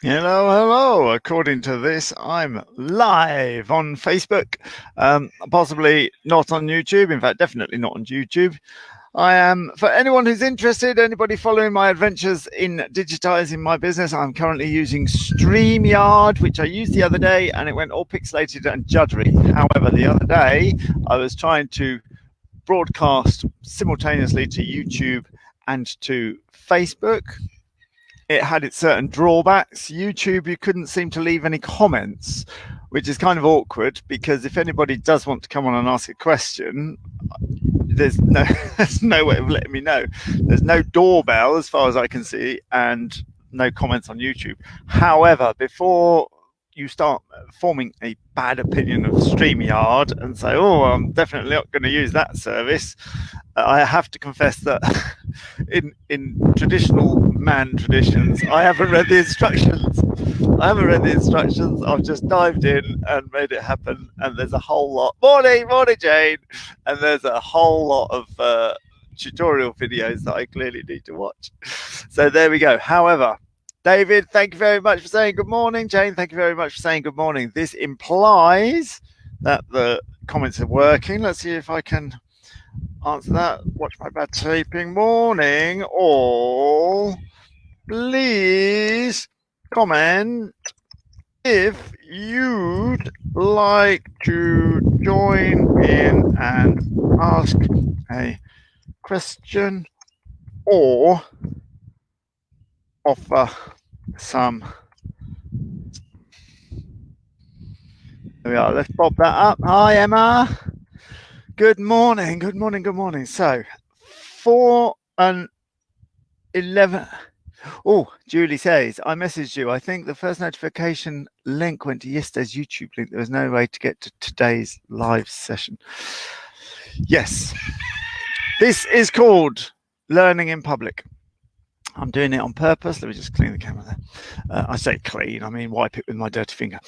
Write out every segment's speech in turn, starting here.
Hello, hello. According to this, I'm live on Facebook, possibly not on YouTube. In fact, definitely not on YouTube. I am, for anyone who's interested, anybody following my adventures in digitizing my business, I'm currently using StreamYard, which I used the other day and it went all pixelated and juddery. However, the other day I was trying to broadcast simultaneously to YouTube and to Facebook. It had its certain drawbacks. YouTube, you couldn't seem to leave any comments, which is kind of awkward because if anybody does want to come on and ask a question, there's no there's no way of letting me know. There's no doorbell as far as I can see, and no comments on YouTube. However, before you start forming a bad opinion of StreamYard and say, "Oh, I'm definitely not going to use that service," I have to confess that in traditional man traditions, I haven't read the instructions. I've just dived in and made it happen. And there's a whole lot. Morning, Jane. And there's a whole lot of tutorial videos that I clearly need to watch. So there we go. However, David, thank you very much for saying good morning. Jane, thank you very much for saying good morning. This implies that the comments are working. Let's see if I can answer that. Watch my bad taping. Morning, all. Please comment if you'd like to join in and ask a question or offer some. There we are. Let's bob that up. Hi, Emma. Good morning. So, 4 and 11. Oh, Julie says, I messaged you. I think the first notification link went to yesterday's YouTube link. There was no way to get to today's live session. Yes. This is called Learning in Public. I'm doing it on purpose. Let me just clean the camera there. I say clean, I mean wipe it with my dirty finger.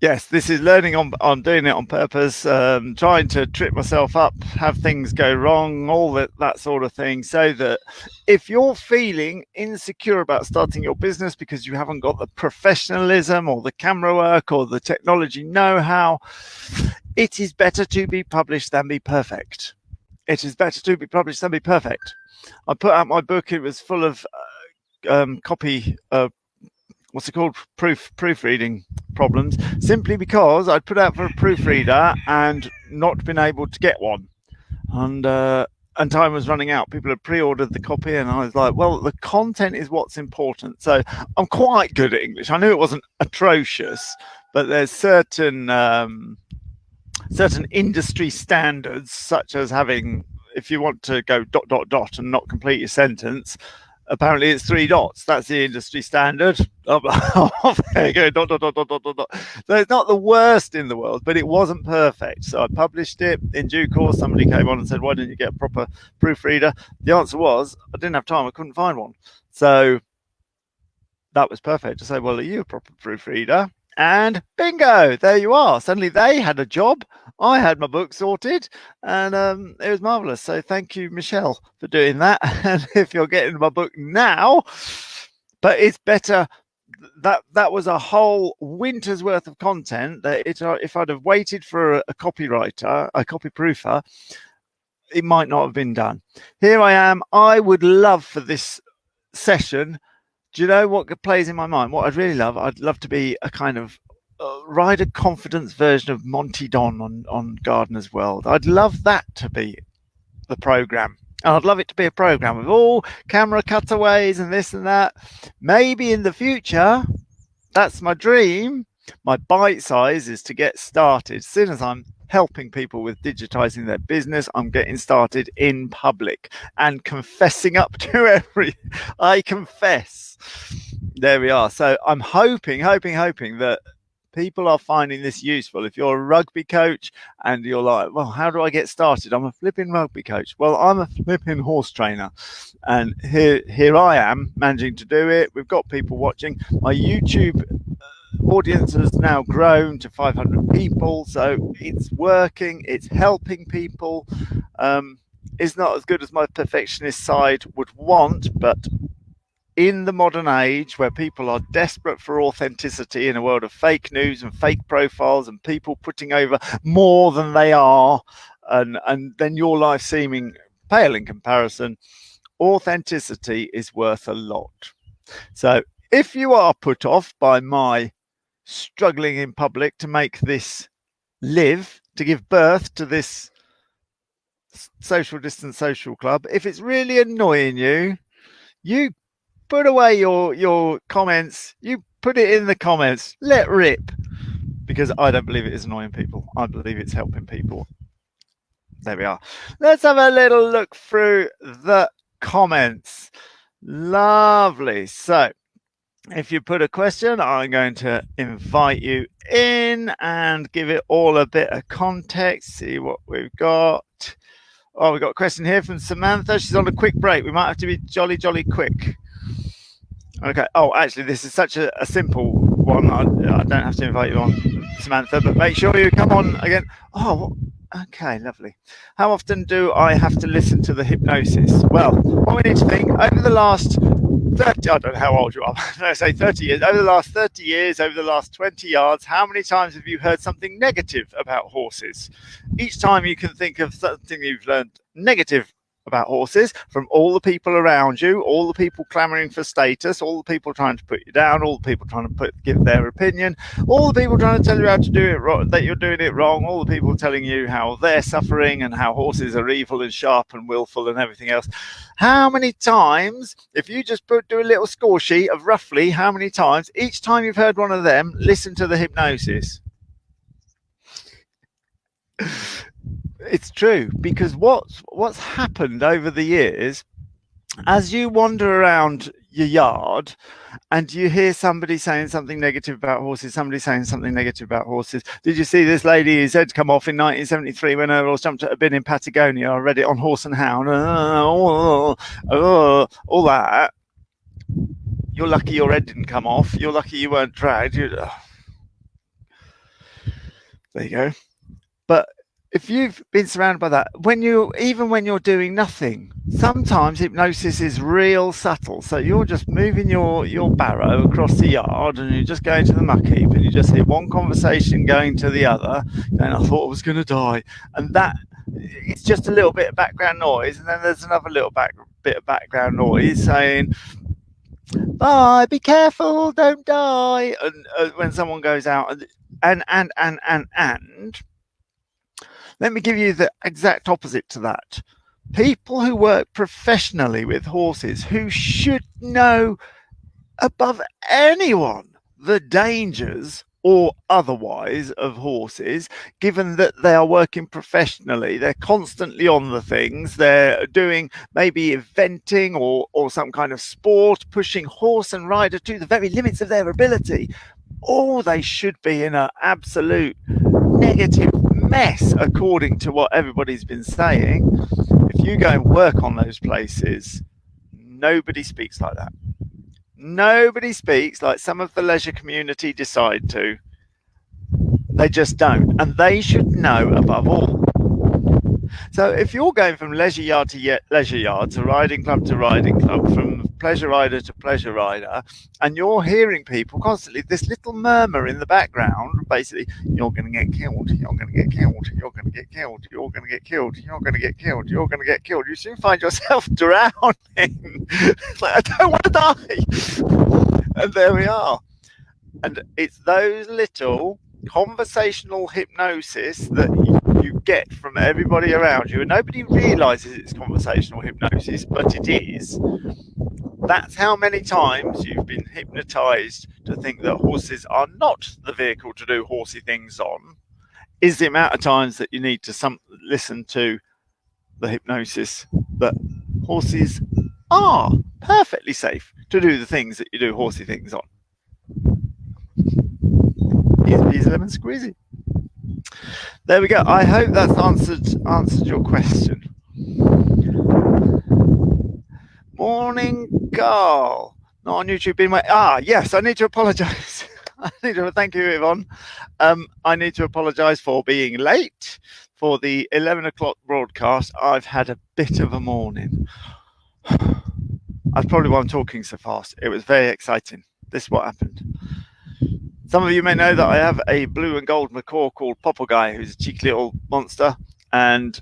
Yes, this is learning on doing it on purpose, trying to trip myself up, have things go wrong, all that sort of thing, so that if you're feeling insecure about starting your business because you haven't got the professionalism or the camera work or the technology know-how, it is better to be published than be perfect. It is better to be published than be perfect. I put out my book. It was full of copy what's it called, proofreading problems, simply because I'd put out for a proofreader and not been able to get one, and time was running out. People had pre-ordered the copy, and I was like, well, the content is what's important. So I'm quite good at English. I knew it wasn't atrocious, but there's certain industry standards, such as having, if you want to go ... and not complete your sentence, apparently it's 3 dots. That's the industry standard. There you go, ... So it's not the worst in the world, but it wasn't perfect. So I published it. In due course, somebody came on and said, why didn't you get a proper proofreader? The answer was, I didn't have time. I couldn't find one. So that was perfect to say, well, are you a proper proofreader? And bingo, there you are. Suddenly they had a job. I had my book sorted, and it was marvelous. So thank you, Michelle, for doing that. And if you're getting my book now, but it's better. That was a whole winter's worth of content that if I'd have waited for a copywriter, a copy proofer, it might not have been done. Here I am. I would love for this session. Do you know what plays in my mind? What I'd really love, I'd love to be a kind of rider confidence version of Monty Don on Gardener's World. I'd love that to be the program. And I'd love it to be a program with all camera cutaways and this and that. Maybe in the future, that's my dream. My bite size is to get started. As soon as I'm helping people with digitizing their business, I'm getting started in public and confessing up to I confess. There we are. So I'm hoping that people are finding this useful. If you're a rugby coach and you're like, well, how do I get started? I'm a flipping rugby coach. Well, I'm a flipping horse trainer. And here I am managing to do it. We've got people watching. My YouTube audience has now grown to 500 people. So it's working. It's helping people. It's not as good as my perfectionist side would want, but in the modern age where people are desperate for authenticity in a world of fake news and fake profiles and people putting over more than they are, and then your life seeming pale in comparison, authenticity is worth a lot. So if you are put off by my struggling in public to make this live, to give birth to this social distance social club, if it's really annoying you, you put away your comments, you put it in the comments, let rip, because I don't believe it is annoying people. I believe it's helping people. There we are. Let's have a little look through the comments. Lovely. So if you put a question, I'm going to invite you in and give it all a bit of context, see what we've got. Oh, we've got a question here from Samantha. She's on a quick break. We might have to be jolly quick. Okay. Oh, actually, this is such a simple one. I don't have to invite you on, Samantha, but make sure you come on again. Oh, okay, lovely. How often do I have to listen to the hypnosis? Well, what we need to think, over the last 30, I don't know how old you are, let's say 30 years, over the last 30 years, over the last 20 yards, how many times have you heard something negative about horses? Each time you can think of something you've learned negative about horses from all the people around you, all the people clamoring for status, all the people trying to put you down, all the people trying to give their opinion, all the people trying to tell you how to do it wrong, that you're doing it wrong, all the people telling you how they're suffering and how horses are evil and sharp and willful and everything else. How many times, if you just do a little score sheet of roughly how many times, each time you've heard one of them, listen to the hypnosis. It's true, because what's happened over the years, as you wander around your yard and you hear somebody saying something negative about horses, somebody saying something negative about horses. Did you see this lady whose head come off in 1973 when her horse jumped at a bin in Patagonia? I read it on Horse and Hound. All that. You're lucky your head didn't come off. You're lucky you weren't dragged. There you go. But if you've been surrounded by that, even when you're doing nothing, sometimes hypnosis is real subtle. So you're just moving your barrow across the yard and you're just going to the muck heap and you just hear one conversation going to the other, and I thought I was going to die. And that, it's just a little bit of background noise. And then there's another little bit of background noise saying, bye, be careful, don't die. And when someone goes out and let me give you the exact opposite to that. People who work professionally with horses, who should know above anyone the dangers or otherwise of horses, given that they are working professionally, they're constantly on the things, they're doing maybe eventing or some kind of sport, pushing horse and rider to the very limits of their ability. Oh, they should be in an absolute negative mess, according to what everybody's been saying. If you go and work on those places, nobody speaks like that. Nobody speaks like some of the leisure community decide to. They just don't, and they should know above all. So if you're going from leisure yard to leisure yard, to riding club, from pleasure rider to pleasure rider, and you're hearing people constantly, this little murmur in the background, basically, you're going to get killed, you're going to get killed, you're going to get killed, you're going to get killed, you're going to get killed, you're going to get killed, you soon find yourself drowning. It's like, I don't want to die. And there we are. And it's those little conversational hypnosis that you get from everybody around you, and nobody realizes it's conversational hypnosis, but it is. That's how many times you've been hypnotized to think that horses are not the vehicle to do horsey things on, is the amount of times that you need to listen to the hypnosis that horses are perfectly safe to do the things that you do horsey things on. Easy lemon squeezy. There we go. I hope that's answered your question. Morning, Carl. Not on YouTube. Yes, I need to apologise. Thank you, Yvonne. I need to apologise for being late for the 11 o'clock broadcast. I've had a bit of a morning. That's probably why I'm talking so fast. It was very exciting. This is what happened. Some of you may know that I have a blue and gold macaw called Popoguy, who's a cheeky little monster, and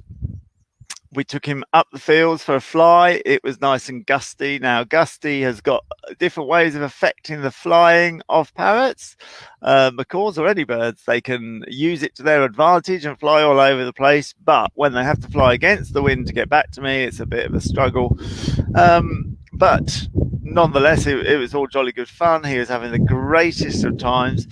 we took him up the fields for a fly. It was nice and gusty. Now, gusty has got different ways of affecting the flying of parrots. Macaws or any birds, they can use it to their advantage and fly all over the place. But when they have to fly against the wind to get back to me, it's a bit of a struggle. But nonetheless, it was all jolly good fun. He was having the greatest of times.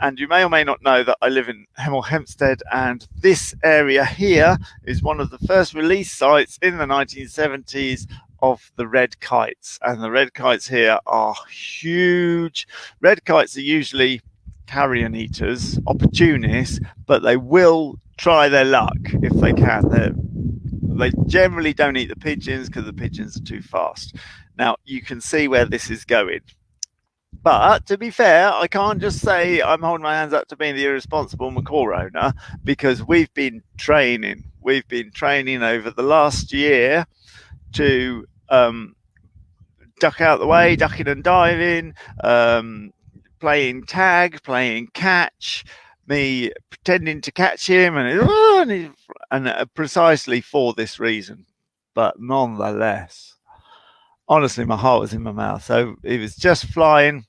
And you may or may not know that I live in Hemel Hempstead, and this area here is one of the first release sites in the 1970s of the red kites. And the red kites here are huge. Red kites are usually carrion eaters, opportunists, but they will try their luck if they can. They generally don't eat the pigeons because the pigeons are too fast. Now, you can see where this is going. But to be fair, I can't just say I'm holding my hands up to being the irresponsible macaw owner, because we've been training. We've been training over the last year to duck out the way, ducking and diving, playing tag, playing catch, me pretending to catch him, and precisely for this reason. But nonetheless, honestly, my heart was in my mouth. So he was just flying.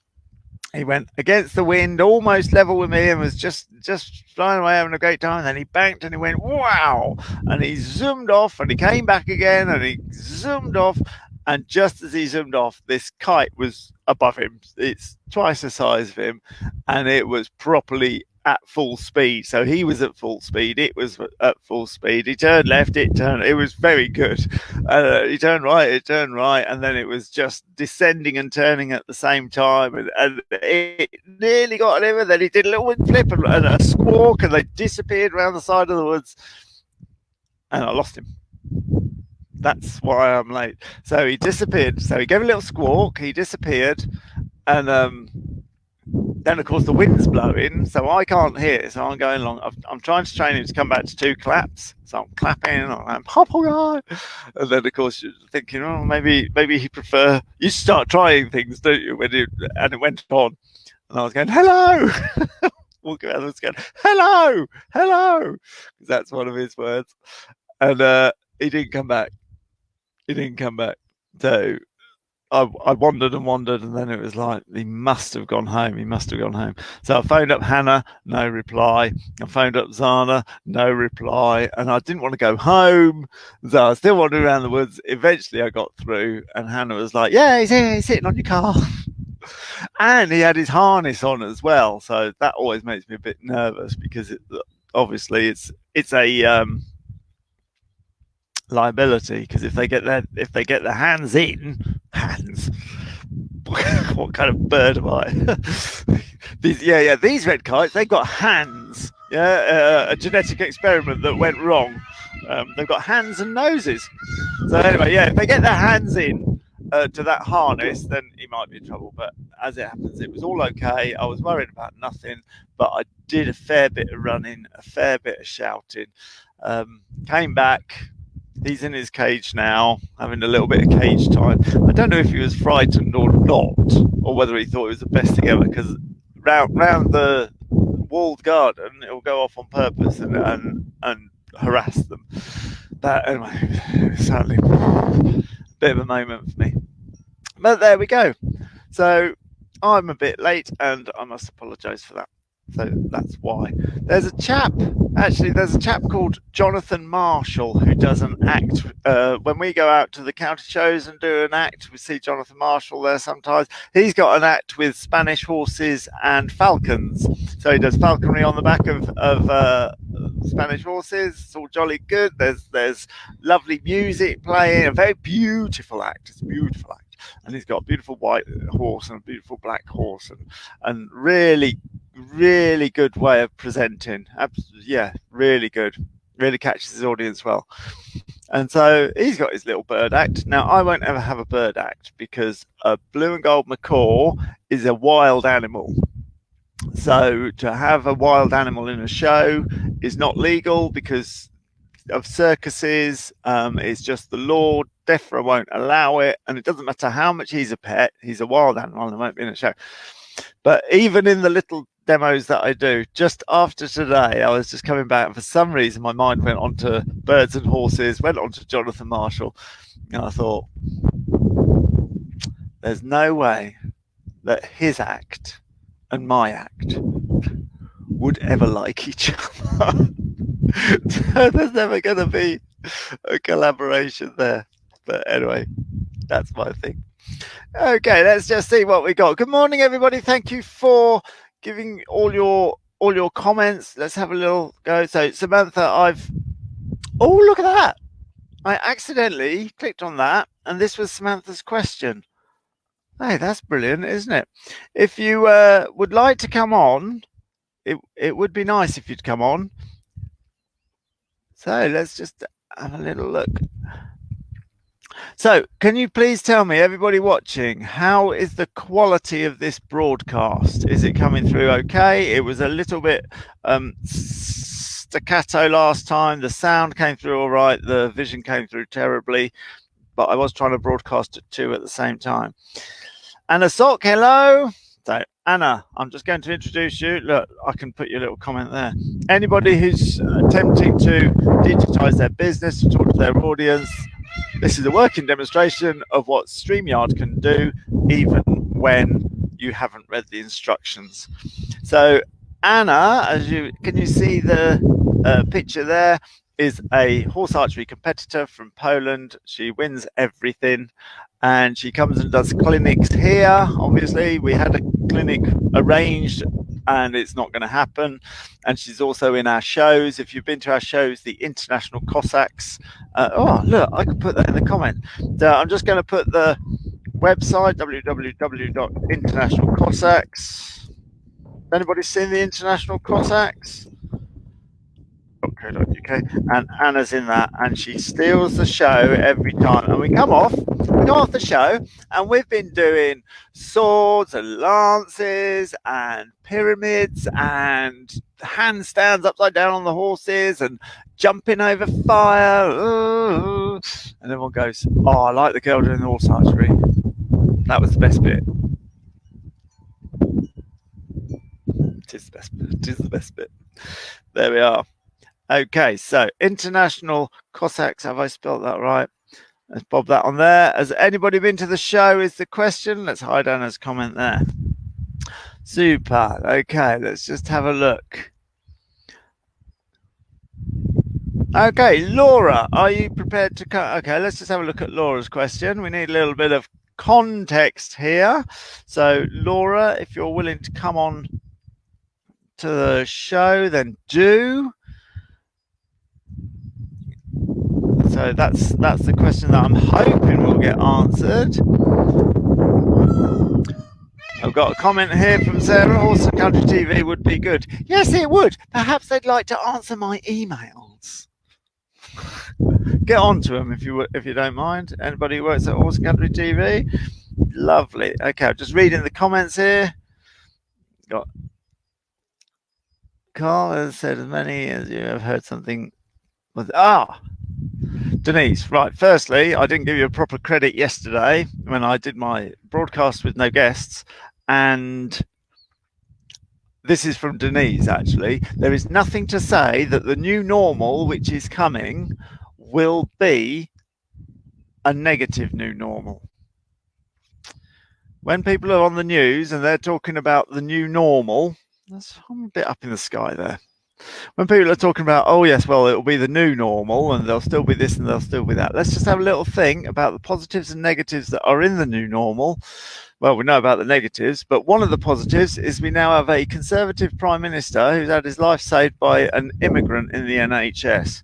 He went against the wind, almost level with me, and was just flying away, having a great time. And then he banked and he went, wow! And he zoomed off, and he came back again, and he zoomed off. And just as he zoomed off, this kite was above him. It's twice the size of him, and it was properly at full speed. So he was at full speed. It was at full speed. He turned left. It was very good. He turned right. And then it was just descending and turning at the same time. And it nearly got him. And then he did a little wind flip and a squawk, and they disappeared around the side of the woods. And I lost him. That's why I'm late. So he disappeared. So he gave a little squawk. He disappeared. And then, of course, the wind's blowing, so I can't hear. So I'm going along. I'm trying to train him to come back to 2 claps. So I'm clapping, and I'm Popoguy. And then, of course, you're thinking, oh, maybe he'd prefer. You start trying things, don't you? And it went on. And I was going, hello. Walking around, I was going, hello. Because that's one of his words. And he didn't come back. So I wandered, and then it was like, he must have gone home. So I phoned up Hannah, no reply. I phoned up Zana, no reply. And I didn't want to go home, so I was still wandering around the woods. Eventually I got through, and Hannah was like, yeah, he's here, he's sitting on your car. And he had his harness on as well, so that always makes me a bit nervous, because obviously it's a liability, because if they get their hands in. What kind of bird am I? These red kites, they've got hands. A genetic experiment that went wrong. They've got hands and noses. So anyway, if they get their hands in to that harness, then he might be in trouble. But as it happens, it was all okay. I was worried about nothing, but I did a fair bit of running, a fair bit of shouting. Came back. He's in his cage now, having a little bit of cage time. I don't know if he was frightened or not, or whether he thought it was the best thing ever, because round the walled garden, it'll go off on purpose and harass them. But anyway, sadly, a bit of a moment for me. But there we go. So I'm a bit late, and I must apologise for that. So that's why. There's a chap called Jonathan Marshall who does an act. When we go out to the county shows and do an act, we see Jonathan Marshall there sometimes. He's got an act with Spanish horses and falcons. So he does falconry on the back of Spanish horses. It's all jolly good. There's lovely music playing. A very beautiful act. It's a beautiful act. And he's got a beautiful white horse and a beautiful black horse, and really good way of presenting. Really good. Really catches his audience well. And so he's got his little bird act. Now, I won't ever have a bird act, because a blue and gold macaw is a wild animal. So to have a wild animal in a show is not legal, because of circuses. It's just the law. DEFRA won't allow it, and it doesn't matter how much he's a pet. He's a wild animal and won't be in a show. But even in the little demos that I do, just after today, I was just coming back, and for some reason my mind went on to birds and horses, went on to Jonathan Marshall, and I thought, there's no way that his act and my act would ever like each other. There's never going to be a collaboration there. But anyway, that's my thing. Okay, let's just see what we got. Good morning, everybody. Thank you for giving all your comments. Let's have a little go. So Samantha, oh, look at that. I accidentally clicked on that, and this was Samantha's question. Hey, that's brilliant, isn't it? If you would like to come on, it would be nice if you'd come on. So let's just have a little look. So can you please tell me, everybody watching, how is the quality of this broadcast? Is it coming through okay? It was a little bit staccato last time. The sound came through all right. The vision came through terribly. But I was trying to broadcast at 2 at the same time. Anna Sock, hello. So Anna, I'm just going to introduce you. Look, I can put your little comment there. Anybody who's attempting to digitize their business, to talk to their audience, this is a working demonstration of what StreamYard can do, even when you haven't read the instructions. So Anna, can you see the picture there? Is a horse archery competitor from Poland. She wins everything, and she comes and does clinics here. Obviously, we had a clinic arranged, and it's not going to happen. And she's also in our shows. If you've been to our shows, the International Cossacks. Oh, look, I could put that in the comment. So I'm just going to put the website, www.internationalcossacks. Anybody seen the International Cossacks? .co.uk, and Anna's in that, and she steals the show every time. And we come off the show, and we've been doing swords and lances and pyramids and handstands upside down on the horses and jumping over fire. Ooh. And everyone goes, "Oh, I like the girl doing the horse archery. That was the best bit." It is the best bit. It is the best bit. There we are. Okay, so International Cossacks, have I spelled that right? Let's bob that on there. Has anybody been to the show is the question. Let's hide Anna's comment there. Super. Okay, let's just have a look. Okay, Laura, are you prepared to come? Okay, let's just have a look at Laura's question. We need a little bit of context here. So Laura, if you're willing to come on to the show, then do. So that's the question that I'm hoping will get answered. I've got a comment here from Sarah. Horse and Country TV would be good. Yes, it would. Perhaps they'd like to answer my emails. Get on to them if you don't mind. Anybody who works at Horse and Country TV? Lovely. Okay, I'm just reading the comments here. Got Carl has said, as many as you have heard something with Denise, right. Firstly, I didn't give you a proper credit yesterday when I did my broadcast with no guests, and this is from Denise, actually. There is nothing to say that the new normal, which is coming, will be a negative new normal. When people are on the news and they're talking about the new normal, I'm a bit up in the sky there. When people are talking about, oh yes, well, it'll be the new normal and there'll still be this and there'll still be that. Let's just have a little think about the positives and negatives that are in the new normal. Well, we know about the negatives, but one of the positives is we now have a Conservative Prime Minister who's had his life saved by an immigrant in the NHS.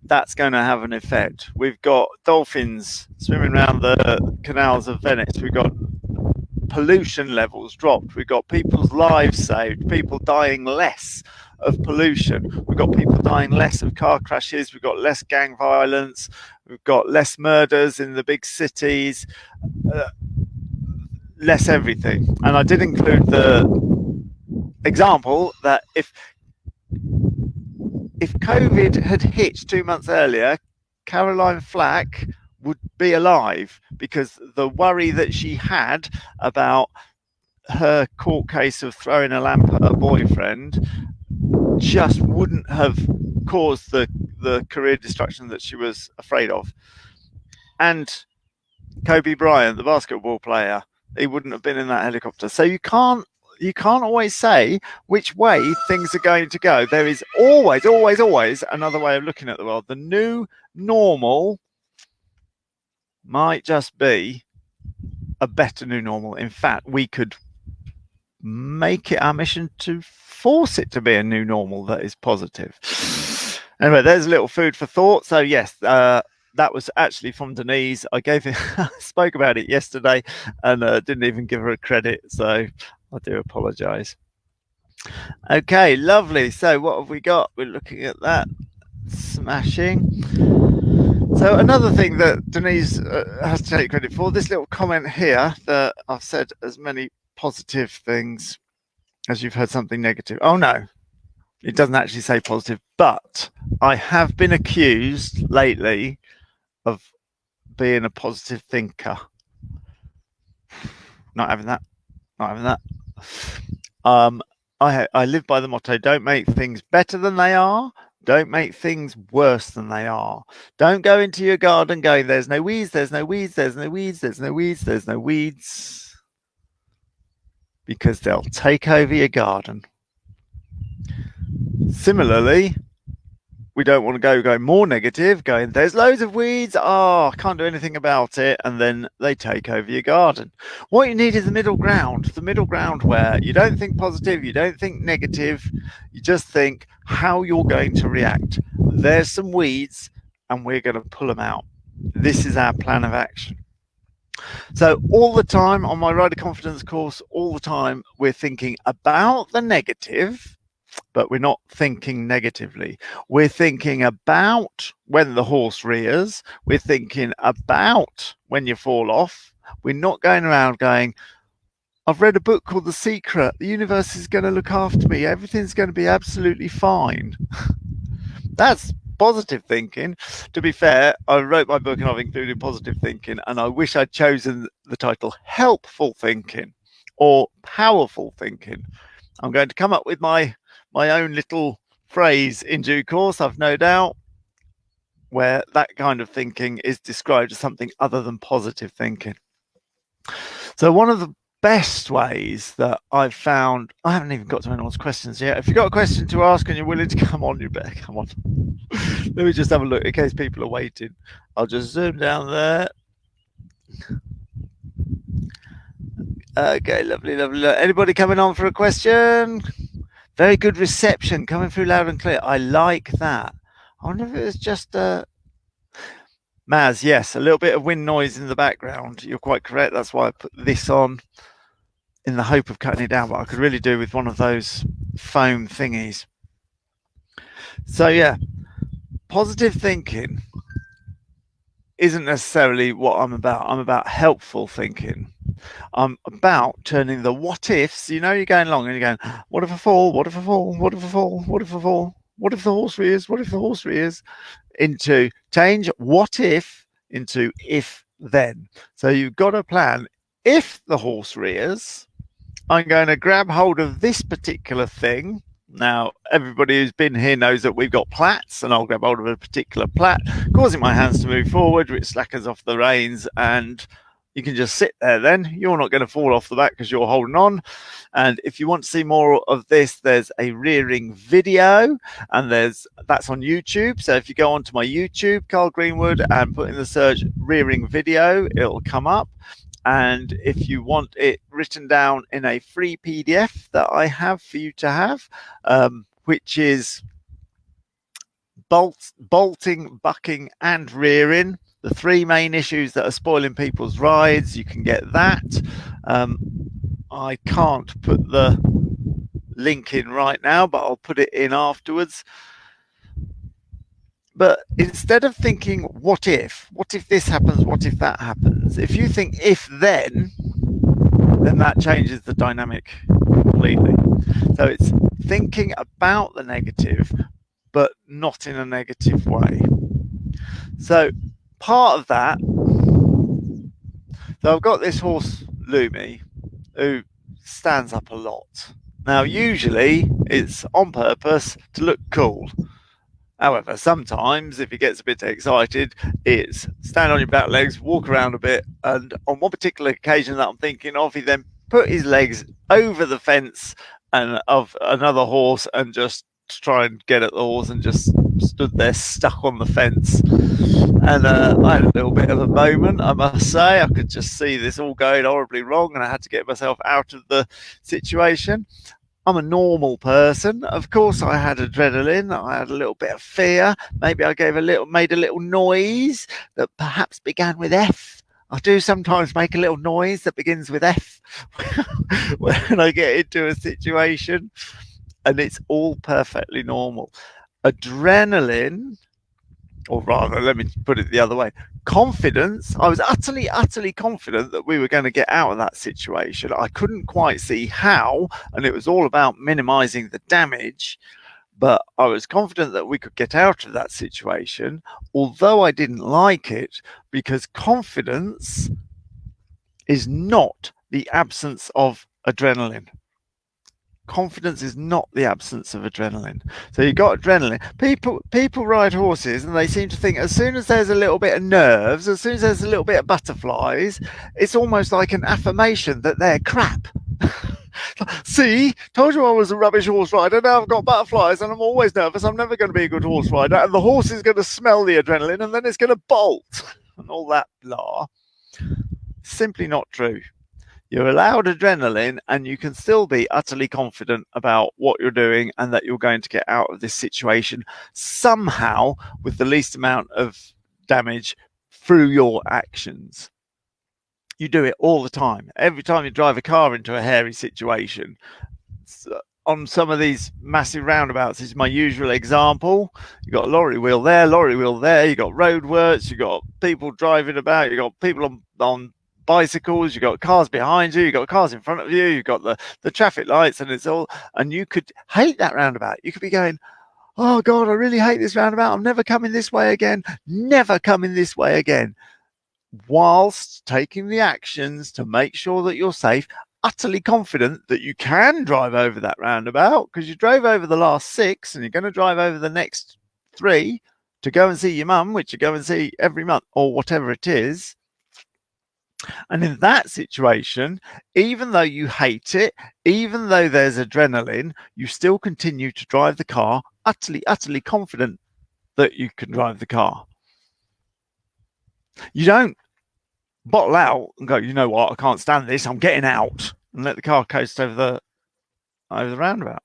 That's going to have an effect. We've got dolphins swimming around the canals of Venice. We've got pollution levels dropped. We've got people's lives saved, people dying less of pollution. We've got people dying less of car crashes. We've got less gang violence. We've got less murders in the big cities, less everything. And I did include the example that if if COVID had hit 2 months earlier, Caroline Flack would be alive, because the worry that she had about her court case of throwing a lamp at her boyfriend just wouldn't have caused the career destruction that she was afraid of. And Kobe Bryant, the basketball player, he wouldn't have been in that helicopter. So you can't always say which way things are going to go. There is always another way of looking at the world. The new normal might just be a better new normal. In fact, we could make it our mission to force it to be a new normal that is positive. Anyway, there's a little food for thought. So yes, that was actually from Denise. I spoke about it yesterday and didn't even give her a credit, so I do apologize. Okay, lovely. So what have we got? We're looking at that. Smashing. So another thing that Denise has to take credit for, this little comment here that I've said as many positive things as you've heard something negative. Oh no, it doesn't actually say positive, but I have been accused lately of being a positive thinker. Not having that. I live by the motto: don't make things better than they are. Don't make things worse than they are. Don't go into your garden going, there's no weeds, there's no weeds, there's no weeds, there's no weeds, there's no weeds. Because they'll take over your garden. Similarly, we don't want to go more negative, going, there's loads of weeds, I can't do anything about it, and then they take over your garden. What you need is the middle ground where you don't think positive, you don't think negative, you just think how you're going to react. There's some weeds, and we're going to pull them out. This is our plan of action. So all the time on my Rider Confidence course, all the time we're thinking about the negative, but we're not thinking negatively. We're thinking about when the horse rears. We're thinking about when you fall off. We're not going around going, I've read a book called The Secret. The universe is going to look after me. Everything's going to be absolutely fine. That's positive thinking. To be fair, I wrote my book and I've included positive thinking, and I wish I'd chosen the title helpful thinking or powerful thinking. I'm going to come up with my own little phrase in due course, I've no doubt, where that kind of thinking is described as something other than positive thinking. So one of the best ways that I've found, I haven't even got to anyone's questions yet. If you've got a question to ask and you're willing to come on, you better come on. Let me just have a look in case people are waiting. I'll just zoom down there. Okay, lovely. Anybody coming on for a question? Very good reception, coming through loud and clear. I like that. I wonder if it was just Maz, yes, a little bit of wind noise in the background. You're quite correct. That's why I put this on in the hope of cutting it down, but I could really do with one of those foam thingies. So yeah, positive thinking isn't necessarily what I'm about. I'm about helpful thinking. I'm about turning the what ifs, you're going along and you're going, what if I fall? What if I fall? What if I fall? What if I fall? What if the horse rears? What if the horse rears? Into change what if into if then. So you've got a plan. If the horse rears, I'm going to grab hold of this particular thing. Now, everybody who's been here knows that we've got plats, and I'll grab hold of a particular plat, causing my hands to move forward, which slackens off the reins, and you can just sit there then. You're not going to fall off the back because you're holding on. And if you want to see more of this, there's a rearing video, and that's on YouTube. So if you go onto my YouTube, Carl Greenwood, and put in the search rearing video, it'll come up. And if you want it written down in a free PDF that I have for you to have, which is bolting, bucking, and rearing, the three main issues that are spoiling people's rides, you can get that. I can't put the link in right now, but I'll put it in afterwards. But instead of thinking, what if this happens, what if that happens? If you think if then that changes the dynamic completely. So it's thinking about the negative, but not in a negative way. So part of that, so I've got this horse, Lumi, who stands up a lot. Now, usually it's on purpose to look cool. However, sometimes if he gets a bit excited, it's stand on your back legs, walk around a bit, and on one particular occasion that I'm thinking of, he then put his legs over the fence and of another horse and just try and get at the horse and just stood there stuck on the fence. And I had a little bit of a moment, I must say. I could just see this all going horribly wrong, and I had to get myself out of the situation. I'm a normal person. Of course, I had adrenaline. I had a little bit of fear. Maybe I made a little noise that perhaps began with F. I do sometimes make a little noise that begins with F when I get into a situation, and it's all perfectly normal. Adrenaline, or rather, let me put it the other way, confidence. I was utterly confident that we were going to get out of that situation. I couldn't quite see how, and it was all about minimizing the damage, but I was confident that we could get out of that situation, although I didn't like it, because confidence is not the absence of adrenaline. Confidence is not the absence of adrenaline. So you've got adrenaline. People ride horses and they seem to think as soon as there's a little bit of nerves, as soon as there's a little bit of butterflies, it's almost like an affirmation that they're crap. See, told you I was a rubbish horse rider. Now I've got butterflies and I'm always nervous. I'm never going to be a good horse rider. And the horse is going to smell the adrenaline and then it's going to bolt and all that blah. Simply not true. You're allowed adrenaline and you can still be utterly confident about what you're doing and that you're going to get out of this situation somehow with the least amount of damage through your actions. You do it all the time. Every time you drive a car into a hairy situation, on some of these massive roundabouts, this is my usual example. You've got a lorry wheel there, you've got roadworks, you've got people driving about, you've got people on bicycles, you've got cars behind you, you've got cars in front of you, you've got the traffic lights, and you could hate that roundabout. You could be going, oh God, I really hate this roundabout. I'm never coming this way again. Never coming this way again. Whilst taking the actions to make sure that you're safe, utterly confident that you can drive over that roundabout because you drove over the last 6 and you're going to drive over the next 3 to go and see your mum, which you go and see every month or whatever it is. And in that situation, even though you hate it, even though there's adrenaline, you still continue to drive the car, utterly confident that you can drive the car. You don't bottle out and go, you know what, I can't stand this, I'm getting out, and let the car coast over the roundabout.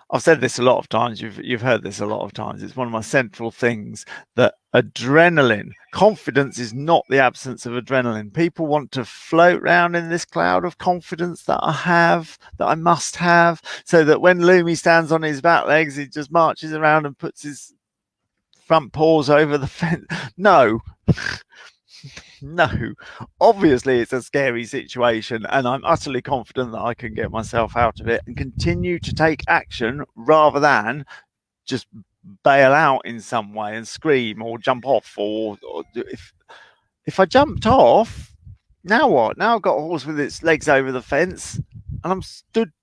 I've said this a lot of times. You've heard this a lot of times. It's one of my central things that adrenaline, confidence is not the absence of adrenaline. People want to float around in this cloud of confidence that I must have, so that when Lumi stands on his back legs, he just marches around and puts his front paws over the fence. No. No, obviously it's a scary situation and I'm utterly confident that I can get myself out of it and continue to take action rather than just bail out in some way and scream or jump off. Or if I jumped off, now what? Now I've got a horse with its legs over the fence and I'm stood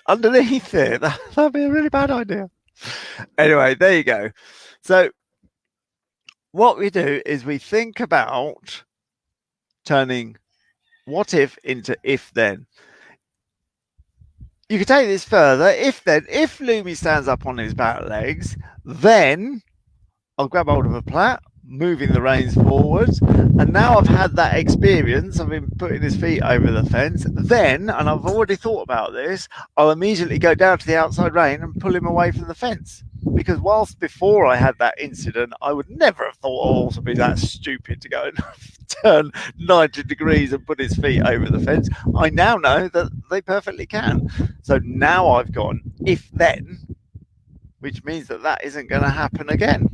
underneath it. That'd be a really bad idea. Anyway, there you go. So what we do is we think about turning what if into if then. You could take this further. If Lumi stands up on his back legs, then I'll grab hold of a plait, moving the reins forwards, and now I've had that experience of him putting his feet over the fence. Then, and I've already thought about this, I'll immediately go down to the outside rein and pull him away from the fence. Because whilst before I had that incident, I would never have thought a horse would be that stupid to go and turn 90 degrees and put his feet over the fence. I now know that they perfectly can. So now I've gone if then, which means that isn't going to happen again.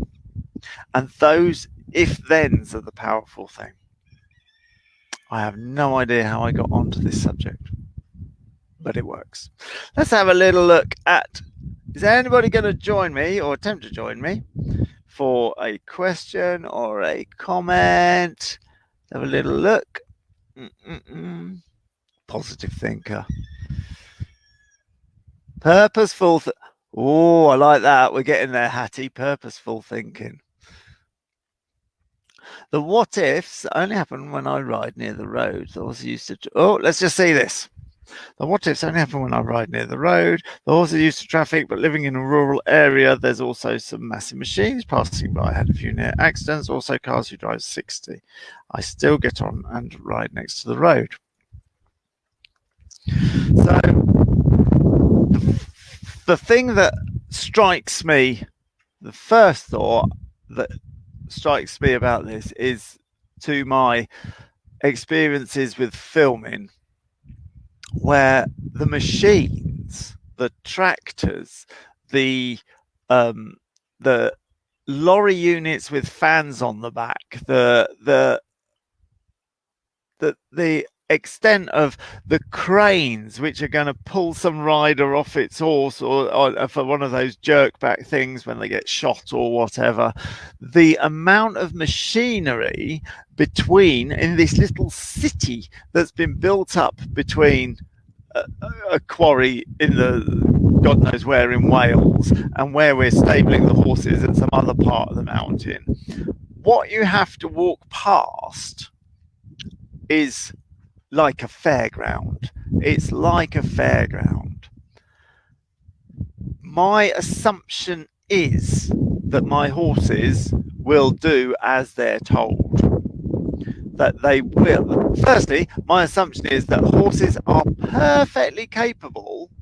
And those if-thens are the powerful thing. I have no idea how I got onto this subject, but it works. Let's have a little look at Is anybody going to join me or attempt to join me for a question or a comment? Have a little look. Positive thinker. Purposeful. Oh, I like that. We're getting there, Hattie. Purposeful thinking. The what ifs only happen when I ride near the road. The horse used to. Oh, let's just see this. The what ifs only happen when I ride near the road. The horse is used to traffic, but living in a rural area, there's also some massive machines passing by. I had a few near accidents, also cars who drive 60. I still get on and ride next to the road. So the thing that strikes me, the first thought that strikes me about this is to my experiences with filming, where the machines, the tractors, the lorry units with fans on the back, the extent of the cranes which are going to pull some rider off its horse or for one of those jerk back things when they get shot or whatever, the amount of machinery in this little city that's been built up between a quarry in the God knows where in Wales and where we're stabling the horses at some other part of the mountain, what you have to walk past is like a fairground. It's like a fairground. My assumption is that my horses will do as they're told. That they will. Firstly, my assumption is that horses are perfectly capable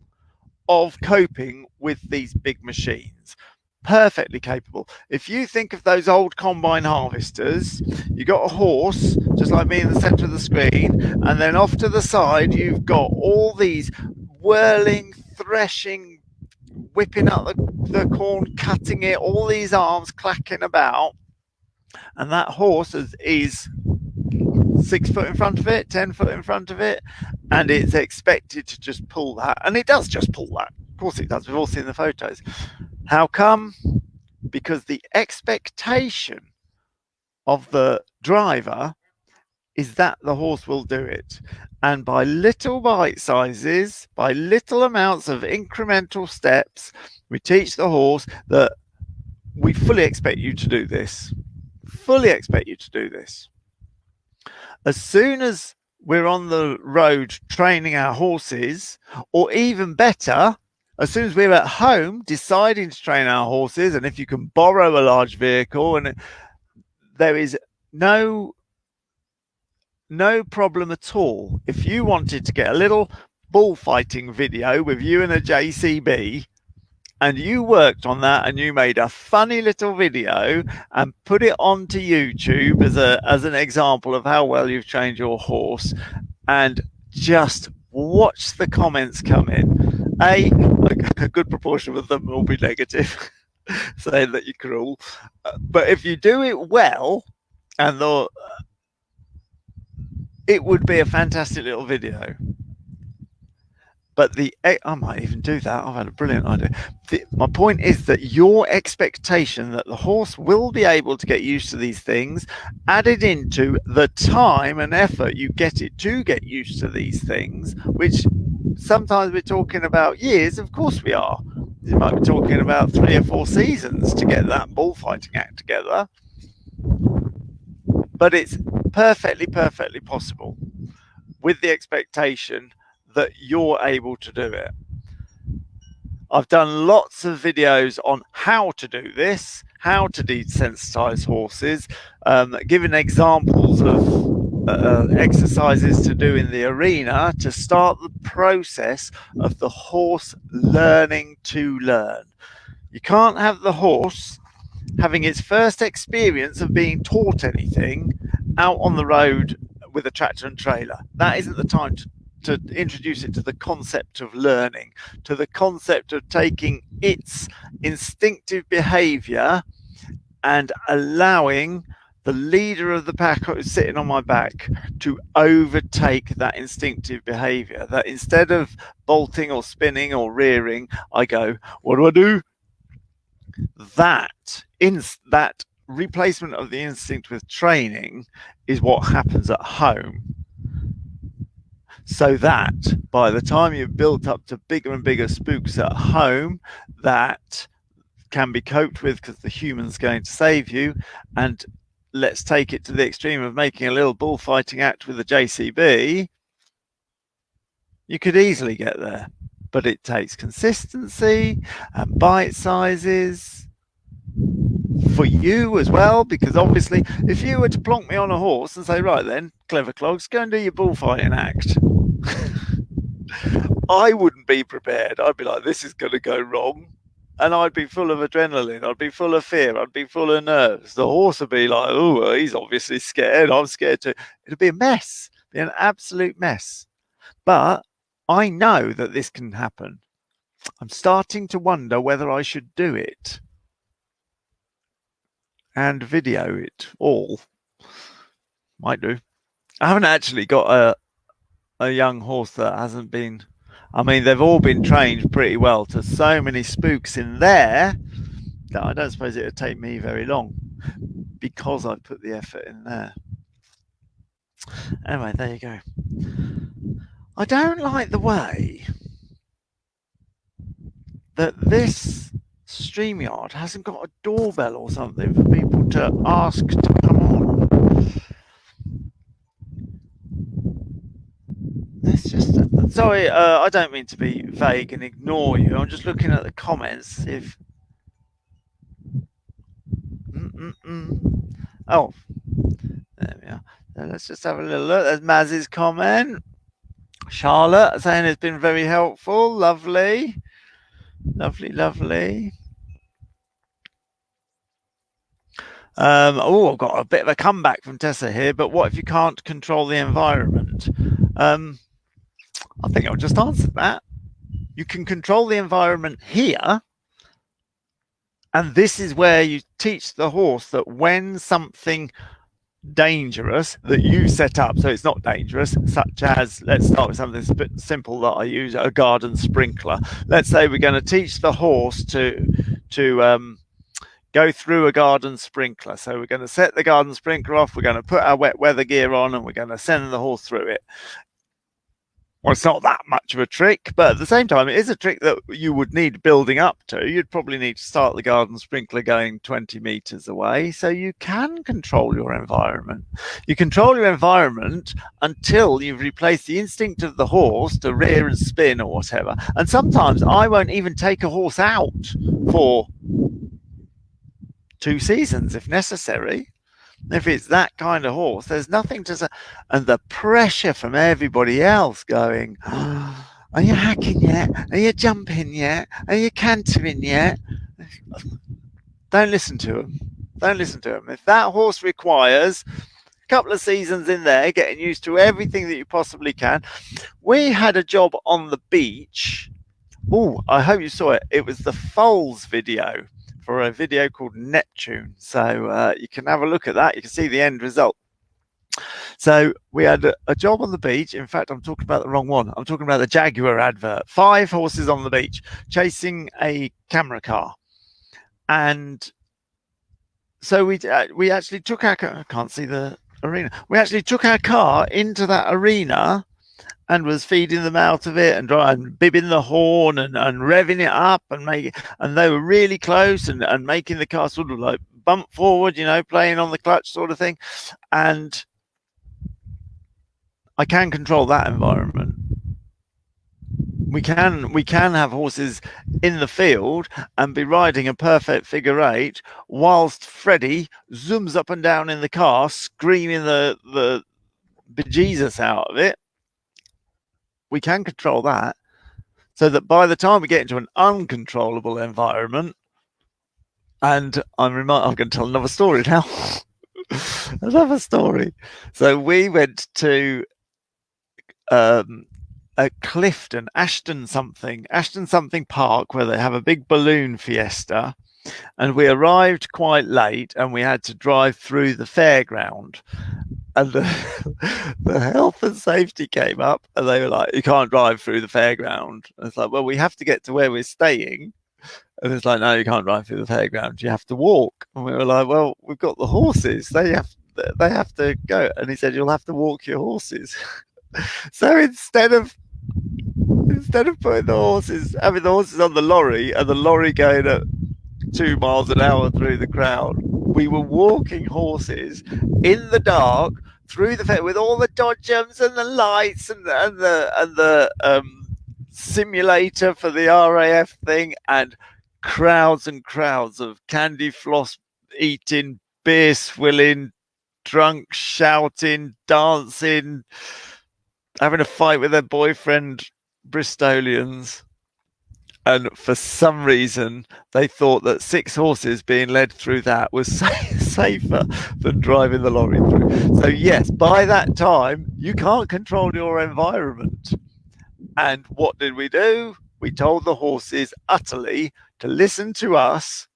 of coping with these big machines. Perfectly capable. If you think of those old combine harvesters, you got a horse, just like me in the center of the screen, and then off to the side, you've got all these whirling, threshing, whipping up the corn, cutting it, all these arms clacking about, and that horse is 6 foot in front of it, 10 foot in front of it, and it's expected to just pull that. And it does just pull that. Of course it does. We've all seen the photos. How come? Because the expectation of the driver is that the horse will do it. And by little bite sizes, by little amounts of incremental steps, we teach the horse that we fully expect you to do this. Fully expect you to do this. As soon as we're on the road training our horses, or even better, as soon as we're at home deciding to train our horses, and if you can borrow a large vehicle, and there is no problem at all. If you wanted to get a little bullfighting video with you and a JCB, and you worked on that and you made a funny little video and put it onto YouTube as an example of how well you've trained your horse, and just watch the comments come in. A good proportion of them will be negative, saying that you're cruel. But if you do it well, and it would be a fantastic little video. But I might even do that. I've had a brilliant idea. My point is that your expectation that the horse will be able to get used to these things, added into the time and effort you get used to these things, which sometimes we're talking about years. Of course we are. You might be talking about 3 or 4 seasons to get that bullfighting act together. But it's perfectly possible with the expectation that you're able to do it. I've done lots of videos on how to do this, how to desensitize horses, giving examples of exercises to do in the arena to start the process of the horse learning to learn. You can't have the horse having its first experience of being taught anything out on the road with a tractor and trailer. That isn't the time to introduce it to the concept of learning, to the concept of taking its instinctive behavior and allowing the leader of the pack who's sitting on my back to overtake that instinctive behavior. That instead of bolting or spinning or rearing, I go, what do I do? That replacement of the instinct with training is what happens at home. So that by the time you've built up to bigger and bigger spooks at home, that can be coped with because the human's going to save you. And let's take it to the extreme of making a little bullfighting act with the JCB. You could easily get there, but it takes consistency and bite sizes for you as well, because obviously if you were to plonk me on a horse and say, right then, clever clogs, go and do your bullfighting act, I wouldn't be prepared. I'd be like, this is going to go wrong. And I'd be full of adrenaline. I'd be full of fear. I'd be full of nerves. The horse would be like, oh, he's obviously scared. I'm scared too. It'd be a mess. It'd be an absolute mess. But I know that this can happen. I'm starting to wonder whether I should do it and video it all. Might do. I haven't actually got a young horse that hasn't been... I mean, they've all been trained pretty well to so many spooks in there that I don't suppose it would take me very long because I put the effort in there. Anyway, there you go. I don't like the way that this StreamYard hasn't got a doorbell or something for people to ask to come on. It's just... Sorry, I don't mean to be vague and ignore you. I'm just looking at the comments. If oh, there we are. So let's just have a little look. There's Maz's comment. Charlotte saying it's been very helpful. Lovely, lovely, lovely. I've got a bit of a comeback from Tessa here. But what if you can't control the environment? I think I'll just answer that. You can control the environment here. And this is where you teach the horse that when something dangerous that you set up, so it's not dangerous, such as, let's start with something simple that I use, a garden sprinkler. Let's say we're going to teach the horse to go through a garden sprinkler. So we're going to set the garden sprinkler off, we're going to put our wet weather gear on, and we're going to send the horse through it. Well, it's not that much of a trick, but at the same time, it is a trick that you would need building up to. You'd probably need to start the garden sprinkler going 20 meters away, so you can control your environment. You control your environment until you've replaced the instinct of the horse to rear and spin or whatever. And sometimes I won't even take a horse out for 2 seasons if necessary. If it's that kind of horse, there's nothing to say. And the pressure from everybody else going, oh, are you hacking yet? Are you jumping yet? Are you cantering yet? Don't listen to them. Don't listen to them. If that horse requires a couple of seasons in there, getting used to everything that you possibly can. We had a job on the beach. Oh, I hope you saw it. It was the foals video, for a video called Neptune. So you can have a look at that. You can see the end result. So we had a job on the beach. In fact, I'm talking about the wrong one. I'm talking about the Jaguar advert. 5 horses on the beach chasing a camera car. And so we actually took our car. I can't see the arena. We actually took our car into that arena and was feeding them out of it and bibbing the horn and revving it up and they were really close and making the car sort of like bump forward, you know, playing on the clutch sort of thing. And I can control that environment. We can have horses in the field and be riding a perfect figure 8 whilst Freddie zooms up and down in the car screaming the bejesus out of it. We can control that, so that by the time we get into an uncontrollable environment, and I'm going to tell another story now. Another story. So we went to a Clifton, Ashton something Park, where they have a big balloon fiesta, And we arrived quite late, and we had to drive through the fairground. And the health and safety came up, and they were like, "You can't drive through the fairground." And it's like, "Well, we have to get to where we're staying." And it's like, "No, you can't drive through the fairground. You have to walk." And we were like, "Well, we've got the horses. They have to go." And he said, "You'll have to walk your horses." So instead of putting having the horses on the lorry, and the lorry going at 2 miles an hour through the crowd, we were walking horses in the dark through the fair with all the dodgems and the lights and the simulator for the RAF thing, and crowds and crowds of candy floss eating, beer swilling, drunk, shouting, dancing, having a fight with their boyfriend Bristolians. And for some reason, they thought that 6 horses being led through that was safer than driving the lorry through. So yes, by that time, you can't control your environment. And what did we do? We told the horses utterly to listen to us,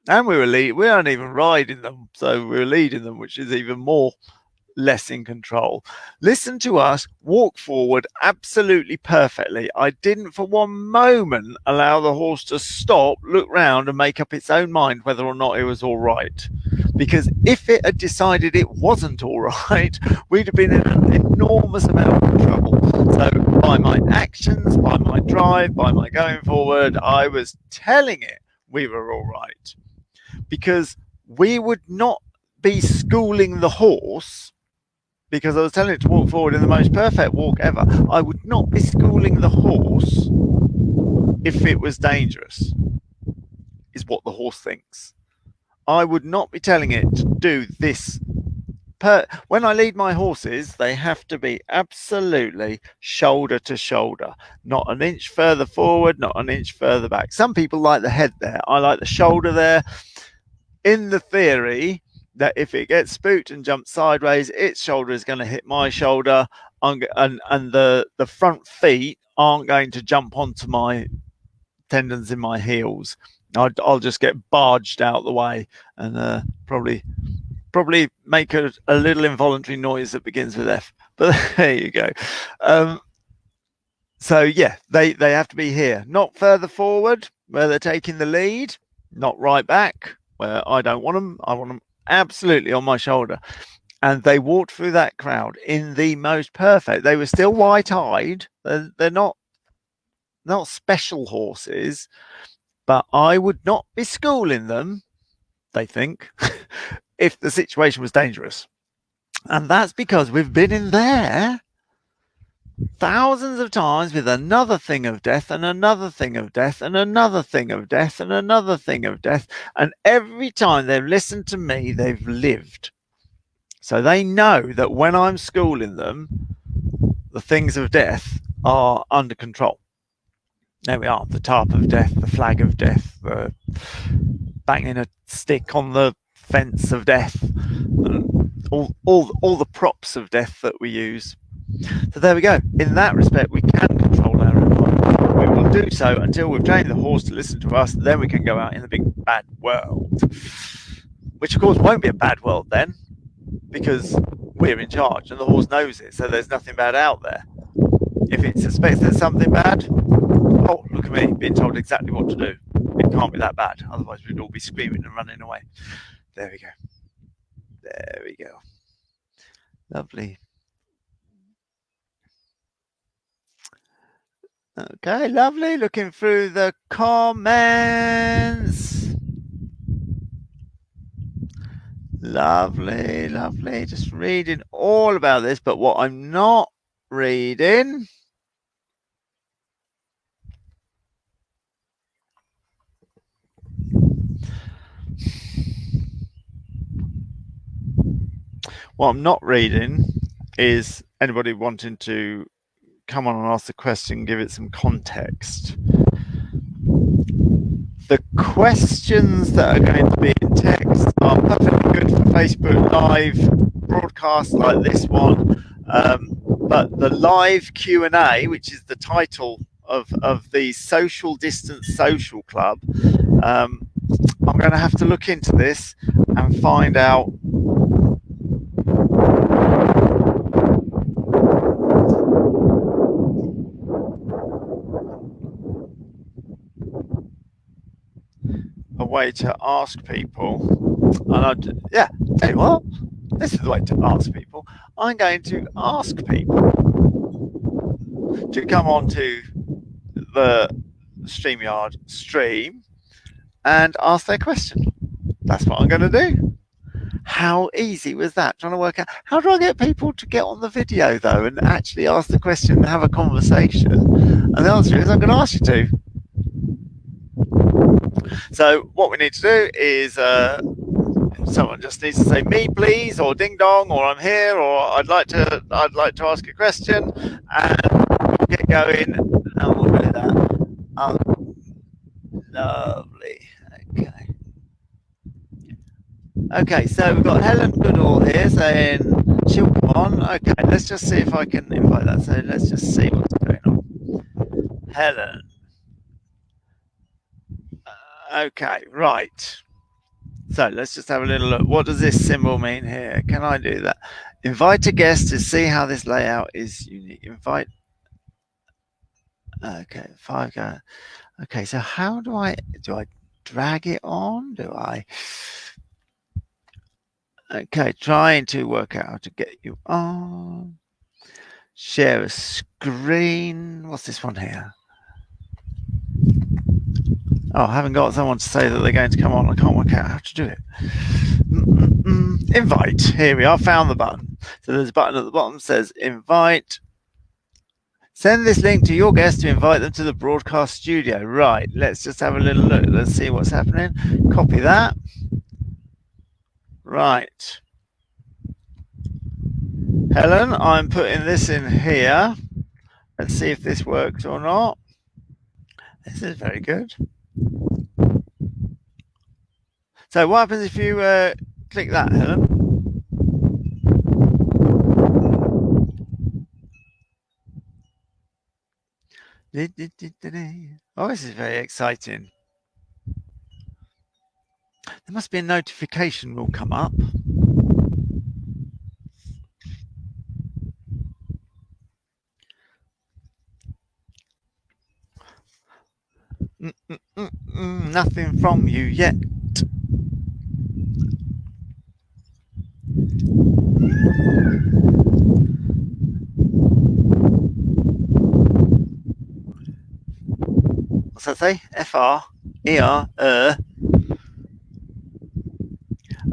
and we weren't even riding them, so we were leading them, which is even more less in control. Listen to us, walk forward absolutely perfectly. I didn't for one moment allow the horse to stop, look round, and make up its own mind whether or not it was all right. Because if it had decided it wasn't all right, we'd have been in an enormous amount of trouble. So by my actions, by my drive, by my going forward, I was telling it we were all right. Because we would not be schooling the horse, because I was telling it to walk forward in the most perfect walk ever. I would not be schooling the horse if it was dangerous, is what the horse thinks. I would not be telling it to do this. When I lead my horses, they have to be absolutely shoulder to shoulder, not an inch further forward, not an inch further back. Some people like the head there. I like the shoulder there. In the theory that if it gets spooked and jumps sideways, its shoulder is going to hit my shoulder, and the front feet aren't going to jump onto my tendons in my heels. I'll just get barged out the way and probably make a little involuntary noise that begins with F. But there you go. So yeah, they have to be here, not further forward where they're taking the lead, not right back where I don't want them. I want them absolutely on my shoulder. And they walked through that crowd in the most perfect. They were still white-eyed. They're not special horses, but I would not be schooling them, they think, if the situation was dangerous. And that's because we've been in there thousands of times with another thing of death and another thing of death and another thing of death and another thing of death. And every time they've listened to me, they've lived. So they know that when I'm schooling them, the things of death are under control. There we are, the tarp of death, the flag of death, the banging a stick on the fence of death, and all the props of death that we use. So there we go. In that respect, we can control our environment. We will do so until we've trained the horse to listen to us. Then we can go out in the big bad world, which of course won't be a bad world then, because we're in charge and the horse knows it. So there's nothing bad out there. If it suspects there's something bad, oh, look at me being told exactly what to do. It can't be that bad. Otherwise, we'd all be screaming and running away. There we go. There we go. Lovely. Okay, lovely. Looking through the comments. Lovely, lovely. Just reading all about this, but what I'm not reading is anybody wanting to come on and ask the question, give it some context. The questions that are going to be in text are perfectly good for Facebook Live broadcasts like this one, but the live Q&A, which is the title of the Social Distance Social Club, I'm going to have to look into this and find out a way to ask people. And yeah, tell you what, this is the way to ask people. I'm going to ask people to come onto the StreamYard stream and ask their question. That's what I'm going to do. How easy was that? Trying to work out how do I get people to get on the video though and actually ask the question and have a conversation? And the answer is I'm going to ask you to. So what we need to do is someone just needs to say me please, or ding dong, or I'm here, or I'd like to ask a question, and we'll get going and we'll do that. Lovely. Okay, so we've got Helen Goodall here saying she'll come on. Okay, let's just see if I can invite that. So let's just see what's going on. Helen. Okay, right. So let's just have a little look. What does this symbol mean here? Can I do that? Invite a guest to see how this layout is unique. Invite. Okay, 5 go. Okay, so how do I drag it on? Do I? Okay, trying to work out how to get you on. Share a screen. What's this one here? Oh, I haven't got someone to say that they're going to come on. I can't work out how to do it. Invite. Here we are. Found the button. So there's a button at the bottom that says invite. Send this link to your guest to invite them to the broadcast studio. Right. Let's just have a little look. Let's see what's happening. Copy that. Right. Helen, I'm putting this in here. Let's see if this works or not. This is very good. So what happens if you click that, Helen? Oh, this is very exciting. There must be a notification will come up. Nothing from you yet. What's that say? F-R-E-R.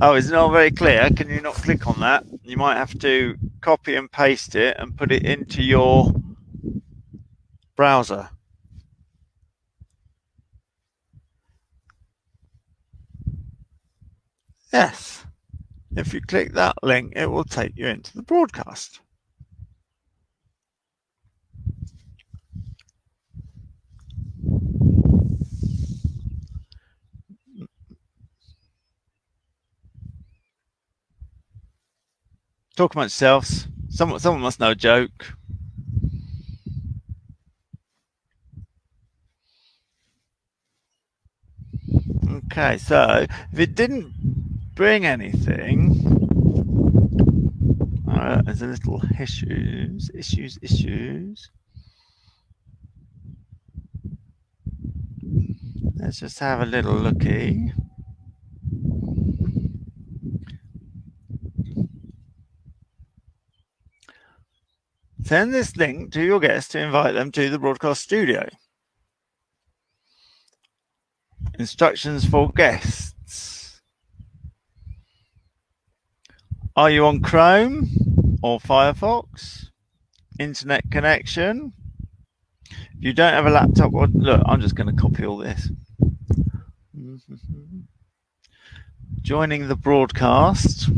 Oh, it's not very clear. Can you not click on that? You might have to copy and paste it and put it into your browser. Yes. If you click that link, it will take you into the broadcast. Talk amongst yourselves. Someone must know a joke. Okay, so if it didn't bring anything, there's a little issues. Let's just have a little looky. Send this link to your guest to invite them to the broadcast studio. Instructions for guests. Are you on Chrome or Firefox? Internet connection. If you don't have a laptop, look, I'm just going to copy all this. Joining the broadcast.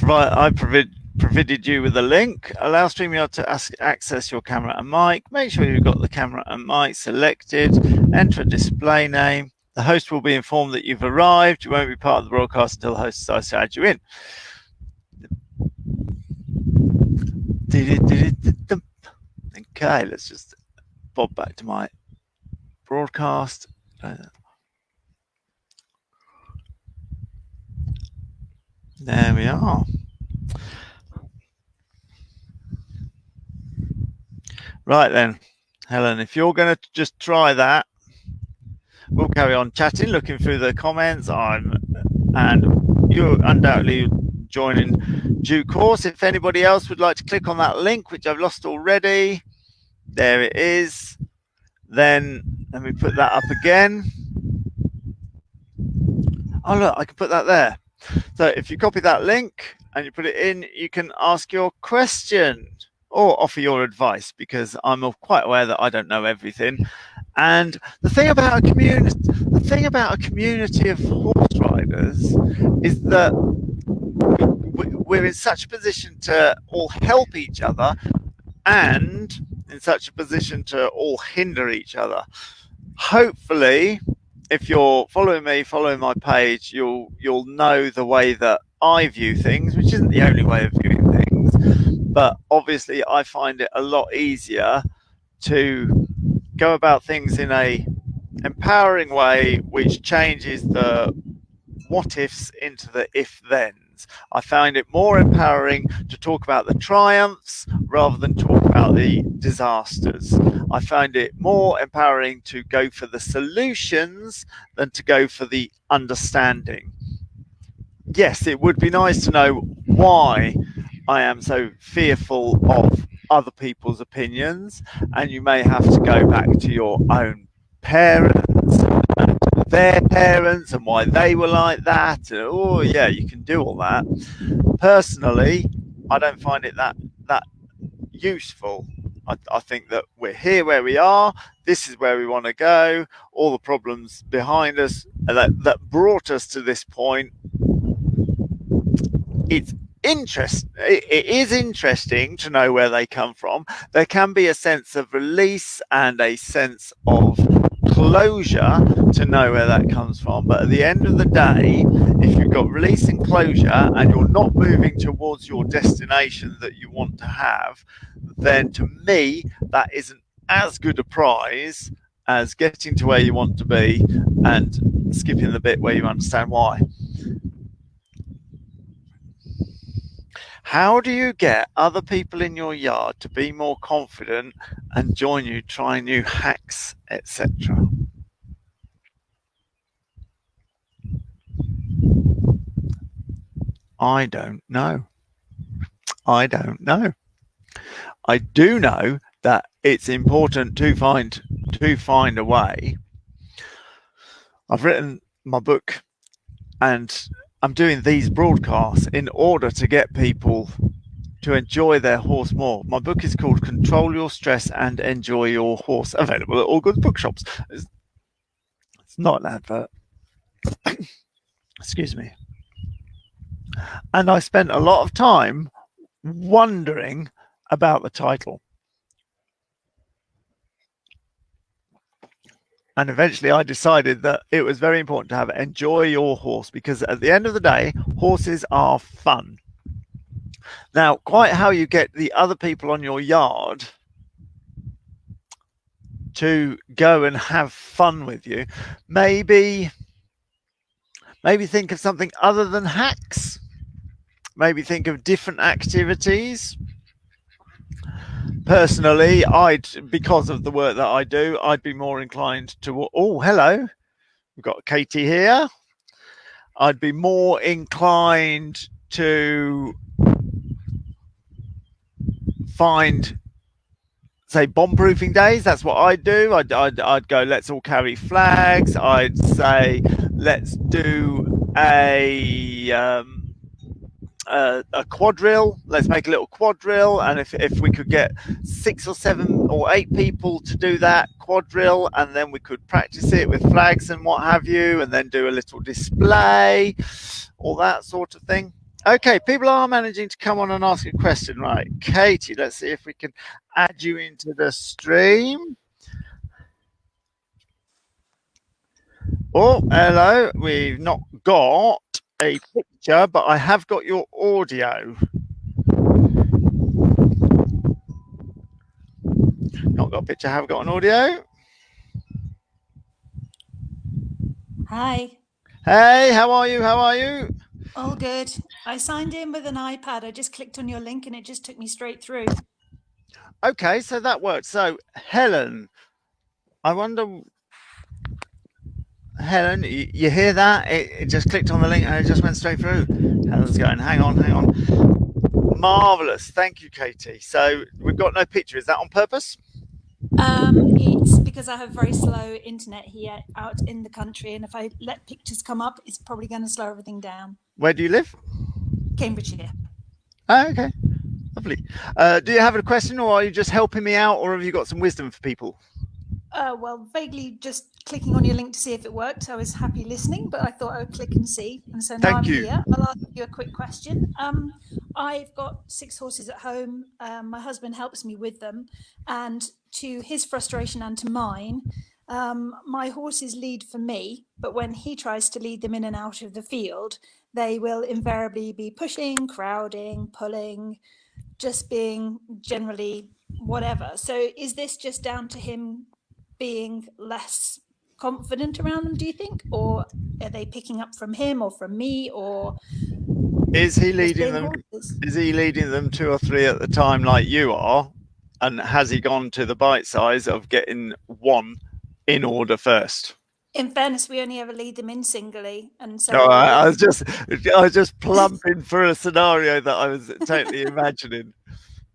I provided you with a link. Allow StreamYard to access your camera and mic. Make sure you've got the camera and mic selected. Enter a display name. The host will be informed that you've arrived. You won't be part of the broadcast until the host decides to add you in. Okay, let's just bob back to my broadcast. There we are. Right then, Helen, if you're going to just try that, we'll carry on chatting, looking through the comments. And you'll undoubtedly join in due course. If anybody else would like to click on that link, which I've lost already, there it is. Then let me put that up again. Oh, look, I can put that there. So if you copy that link and you put it in, you can ask your question or offer your advice, because I'm quite aware that I don't know everything. And the thing about a community of horse riders is that we're in such a position to all help each other, and in such a position to all hinder each other. Hopefully, if you're following me, following my page, you'll know the way that I view things, which isn't the only way of viewing things. But obviously, I find it a lot easier to go about things in a empowering way, which changes the what ifs into the if thens. I find it more empowering to talk about the triumphs rather than talk about the disasters. I find it more empowering to go for the solutions than to go for the understanding. Yes, it would be nice to know why I am so fearful of other people's opinions, and you may have to go back to your own parents and their parents and why they were like that. And, oh yeah, you can do all that. Personally, I don't find it that useful. I think that we're here where we are. This is where we want to go. All the problems behind us that brought us to this point. It is interesting to know where they come from. There can be a sense of release and a sense of closure to know where that comes from. But at the end of the day, if you've got release and closure and you're not moving towards your destination that you want to have, then to me, that isn't as good a prize as getting to where you want to be and skipping the bit where you understand why. How do you get other people in your yard to be more confident and join you, try new hacks, etc.? I don't know. I don't know. I do know that it's important to find a way. I've written my book and I'm doing these broadcasts in order to get people to enjoy their horse more. My book is called Control Your Stress and Enjoy Your Horse, available at all good bookshops. It's not an advert. Excuse me. And I spent a lot of time wondering about the title. And eventually I decided that it was very important to have enjoy your horse, because at the end of the day, horses are fun. Now, quite how you get the other people on your yard to go and have fun with you, maybe think of something other than hacks. Maybe think of different activities. Personally, because of the work that I do, I'd be more inclined to, oh, hello, we've got Katie here. I'd be more inclined to find, say, bomb-proofing days. That's what I'd do. I'd go, let's all carry flags. I'd say, let's do a quadrille. Let's make a little quadrille, and if we could get 6 or 7 or 8 people to do that quadrille, and then we could practice it with flags and what have you, and then do a little display, all that sort of thing. Okay, people are managing to come on and ask a question. Right, Katie, let's see if we can add you into the stream. Oh, hello. We've not got a picture, but I have got your audio. Not got a picture, have got an audio. Hi. Hey, how are you? How are you? All good. I signed in with an iPad. I just clicked on your link and it just took me straight through. Okay, so that worked. So, Helen, I wonder, Helen, you hear that? It just clicked on the link and it just went straight through. Helen's going, hang on, hang on. Marvelous. Thank you, Katie. So, we've got no picture. Is that on purpose? It's because I have very slow internet here out in the country, and if I let pictures come up, it's probably going to slow everything down. Where do you live? Cambridgeshire. Oh, okay. Lovely. Do you have a question, or are you just helping me out, or have you got some wisdom for people? Well, vaguely just clicking on your link to see if it worked. I was happy listening, but I thought I would click and see. And so now Thank I'm you. here. I'll ask you a quick question. I've got 6 horses at home. My husband helps me with them. And to his frustration and to mine, my horses lead for me. But when he tries to lead them in and out of the field, they will invariably be pushing, crowding, pulling, just being generally whatever. So is this just down to him being less confident around them, do you think? Or are they picking up from him or from me, or Is he just leading being them? horses? Is he leading them 2 or 3 at the time, like you are? And has he gone to the bite size of getting one in order first? In fairness, we only ever lead them in singly, and so All right, we I was just plumping for a scenario that I was totally imagining.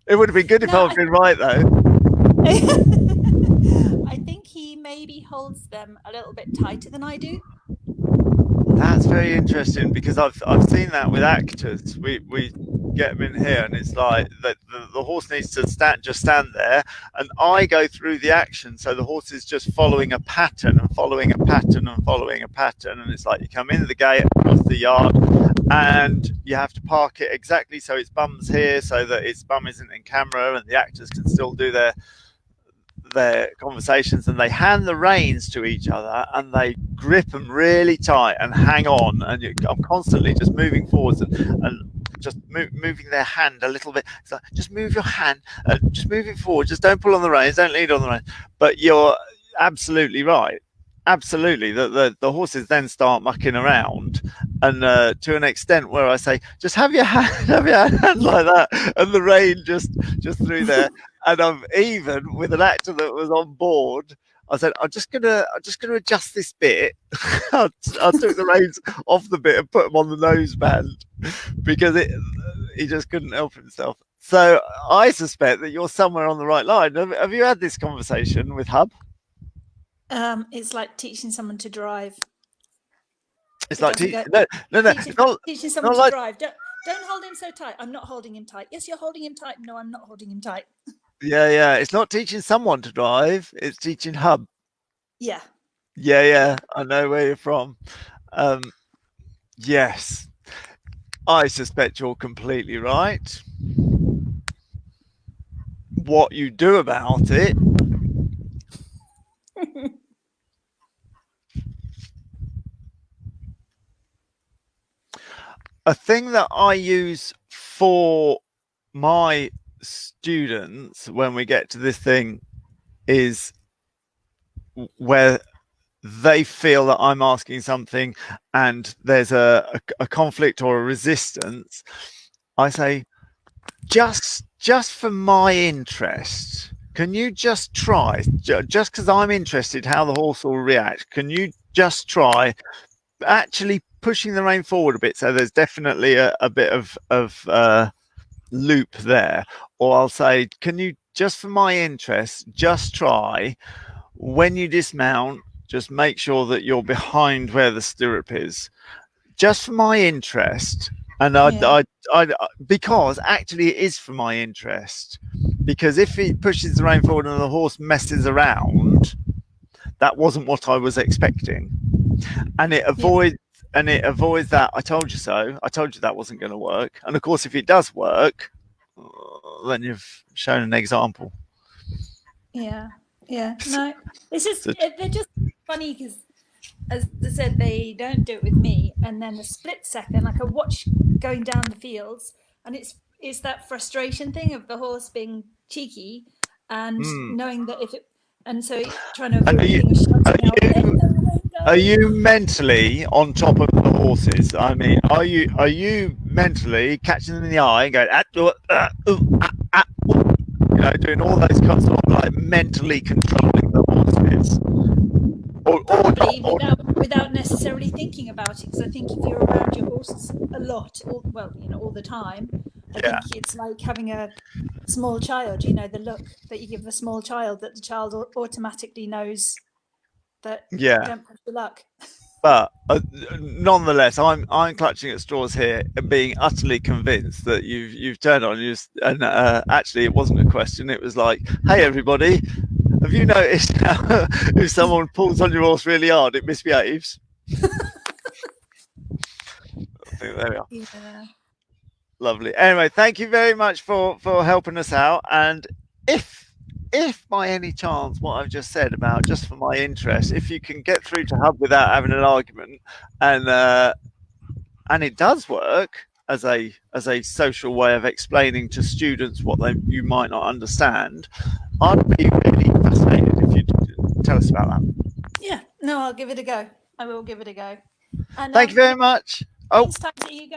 It would have been good if no, I'd been right, though. I think he maybe holds them a little bit tighter than I do. That's very interesting because I've seen that with actors. We get them in here, and it's like the horse needs to stand there, and I go through the action, so the horse is just following a pattern and following a pattern and following a pattern, and it's like you come into the gate across the yard, and you have to park it exactly so its bum's here, so that its bum isn't in camera, and the actors can still do their conversations, and they hand the reins to each other and they grip them really tight and hang on, and I'm constantly just moving forwards and just moving their hand a little bit. It's like, just move your hand, just move it forward, just don't pull on the reins, don't lead on the reins. But you're absolutely right, absolutely, the horses then start mucking around, and to an extent where I say, just have your hand, have your hand like that, and the rein just through there. And I've even with an actor that was on board, I said, I'm just gonna adjust this bit. I took the reins off the bit and put them on the noseband because he just couldn't help himself. So I suspect that you're somewhere on the right line. Have you had this conversation with Hub? It's like teaching someone to drive. It's It like doesn't go. no, no, no. It's Teaching someone not to like drive. Don't hold him so tight. I'm not holding him tight. Yes, you're holding him tight. No, I'm not holding him tight. yeah, yeah. It's not teaching someone to drive. It's teaching Hub. Yeah. Yeah, yeah. I know where you're from. Um, yes, I suspect you're completely right. What you do about it, a thing that I use for my students when we get to this thing is where they feel that I'm asking something and there's a conflict or a resistance. I say, just for my interest, can you just try, just because I'm interested how the horse will react, can you just try actually pushing the rein forward a bit so there's definitely a bit of loop there? Or I'll say, can you, just for my interest, just try when you dismount, just make sure that you're behind where the stirrup is, just for my interest. And Yeah. I because actually it is for my interest. Because if he pushes the rein forward and the horse messes around, that wasn't what I was expecting, and it avoids that. I told you so. I told you that wasn't going to work. And of course, if it does work, then you've shown an example. Yeah. Yeah. No, it's just So, they're just funny because, as I said, they don't do it with me, and then a split second, like I watch going down the fields, and it's that frustration thing of the horse being cheeky, and mm. knowing that if it, and so trying to And avoid are the thing of are shouting out, let you the rein Are you mentally on top of the horses? I mean, are you mentally catching them in the eye and going, doing all those kinds of like mentally controlling the horses? Probably without necessarily thinking about it, because I think if you're around your horses a lot, all the time, I think it's like having a small child. The look that you give a small child, that the child automatically knows that don't push your luck. But nonetheless, I'm clutching at straws here, being utterly convinced that you've turned on and actually it wasn't a question. It was like, hey everybody, have you noticed how if someone pulls on your horse really hard, it misbehaves? I think there we are. Yeah. Lovely. Anyway, thank you very much for helping us out. And if by any chance what I've just said about just for my interest, if you can get through to Hub without having an argument, and it does work as a social way of explaining to students what you might not understand, I'd be really fascinated if you tell us about that. Yeah, no, I'll give it a go. I will give it a go. And thank you very much. Oh, are you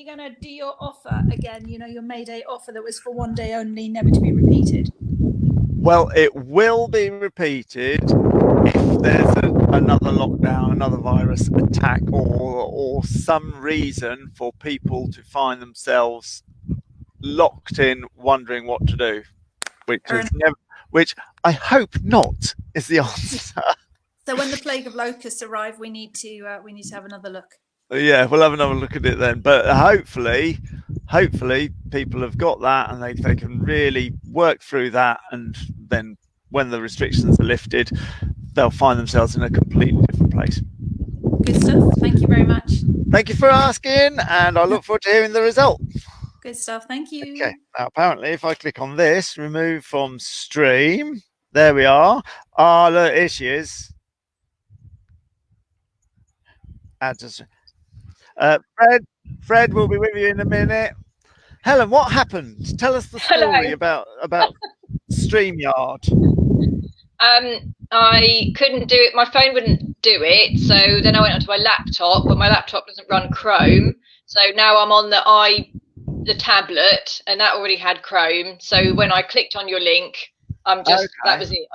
gonna do your offer again? Your Mayday offer that was for one day only, never to be repeated. Well, it will be repeated if there's another lockdown, another virus attack, or some reason for people to find themselves locked in, wondering what to do, which I hope not is the answer. So when the plague of locusts arrive, we need to have another look. Yeah, we'll have another look at it then. But hopefully people have got that and they can really work through that, and then when the restrictions are lifted, they'll find themselves in a completely different place. Good stuff. Thank you very much. Thank you for asking, and I look forward to hearing the result. Good stuff. Thank you. Okay. Now, apparently, if I click on this, remove from stream, there we are. Ah, look, here she is. Add to. Fred will be with you in a minute. Helen, what happened? Tell us the story about StreamYard. I couldn't do it. My phone wouldn't do it. So then I went onto my laptop, but my laptop doesn't run Chrome. So now I'm on the tablet, and that already had Chrome. So when I clicked on your link, that was it.